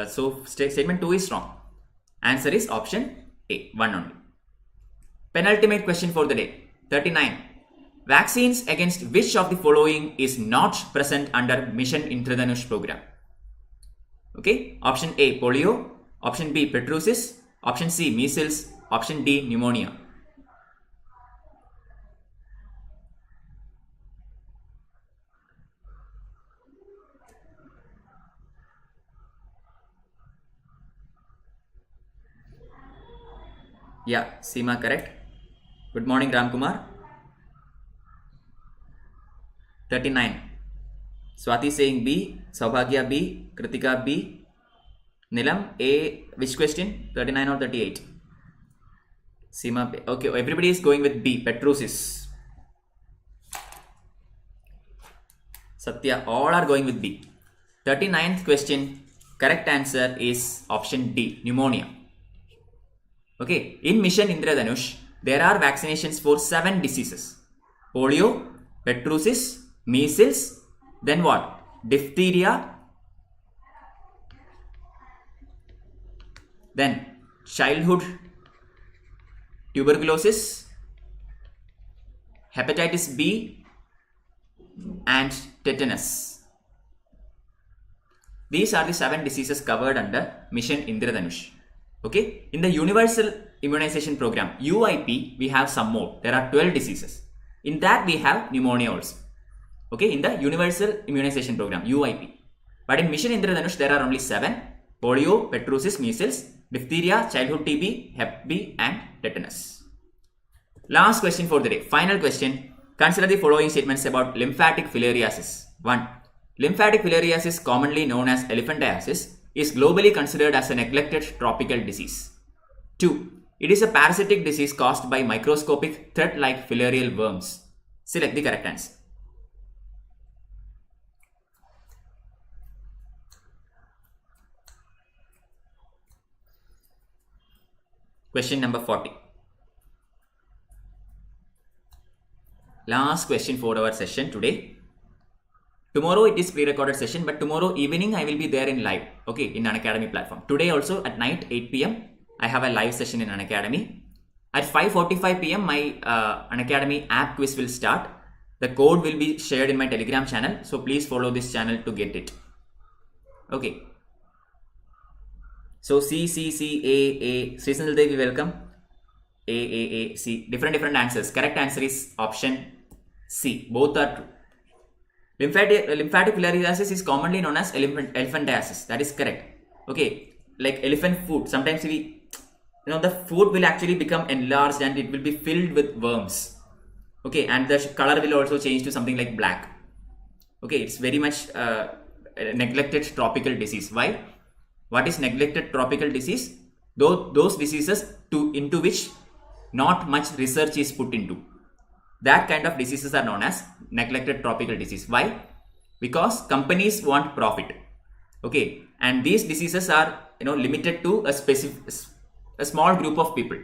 so statement 2 is wrong. Answer is option A, 1 only. Penultimate question for the day. 39. Vaccines against which of the following is not present under Mission Indradhanush program? Okay, option A, polio. Option B, pertussis. Option C, measles. Option D, pneumonia. Yeah, Seema correct. Good morning, Ramkumar. 39. Swati saying B, Saubhagya B, Kritika B, Nilam A. Which question? 39 or 38? Seema B. Okay, everybody is going with B, pertussis. Satya, all are going with B. 39th question, correct answer is option D, pneumonia. Okay, in Mission Indradhanush, there are vaccinations for 7 diseases. Polio, pertussis, measles, then what? Diphtheria, then childhood tuberculosis, hepatitis B, and tetanus. These are the 7 diseases covered under Mission Indradhanush. Okay, in the Universal Immunization Program, UIP, we have some more. There are 12 diseases. In that, we have pneumonia also. Okay, in the Universal Immunization Program, UIP. But in Mission Indradhanush, there are only 7. Polio, pertussis, measles, diphtheria, childhood TB, Hep B, and tetanus. Last question for the day. Final question. Consider the following statements about lymphatic filariasis. 1. Lymphatic filariasis, commonly known as elephantiasis, is globally considered as a neglected tropical disease. 2. It is a parasitic disease caused by microscopic thread-like filarial worms. Select the correct answer. Question number 40. Last question for our session today. Tomorrow it is pre-recorded session, but tomorrow evening I will be there in live, okay, in Unacademy platform. Today also at night 8 p.m. I have a live session in Unacademy. At 5:45 p.m. my Unacademy app quiz will start. The code will be shared in my Telegram channel, so please follow this channel to get it. Okay. So C, Srisandal Devi, welcome. A, C. Different answers. Correct answer is option C. Both are true. Lymphatic filariasis is commonly known as elephantiasis. That is correct. Okay, like elephant food. Sometimes the food will actually become enlarged and it will be filled with worms. Okay, and the color will also change to something like black. Okay, it's very much a neglected tropical disease. Why? What is neglected tropical disease? Those diseases into which not much research is put into. That kind of diseases are known as neglected tropical disease. Why? Because companies want profit. Okay, and these diseases are limited to a small group of people,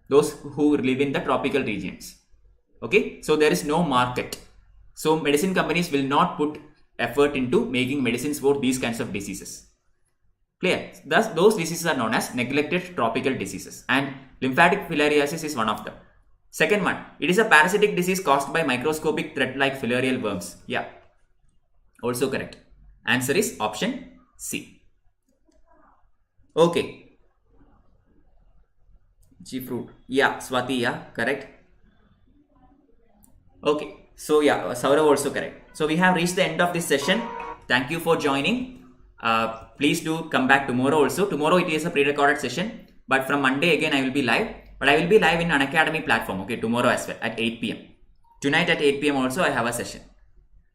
those who live in the tropical regions. Okay, so there is no market. So medicine companies will not put effort into making medicines for these kinds of diseases. Clear? Thus, those diseases are known as neglected tropical diseases, and lymphatic filariasis is one of them. Second one, it is a parasitic disease caused by microscopic thread-like filarial worms. Yeah, also correct. Answer is option C. Okay. G fruit. Yeah, Swati, yeah, correct. Okay, so yeah, Saurav also correct. So we have reached the end of this session. Thank you for joining. Please do come back tomorrow also. Tomorrow it is a pre-recorded session, but from Monday again I will be live. But I will be live in Unacademy platform, okay, tomorrow as well at 8 p.m. Tonight at 8 p.m. also I have a session.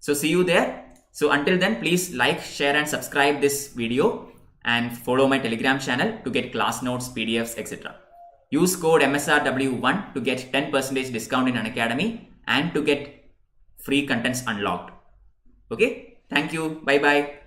So see you there. So until then, please like, share and subscribe this video and follow my Telegram channel to get class notes, PDFs, etc. Use code MSRW1 to get 10% discount in Unacademy and to get free contents unlocked. Okay, thank you. Bye bye.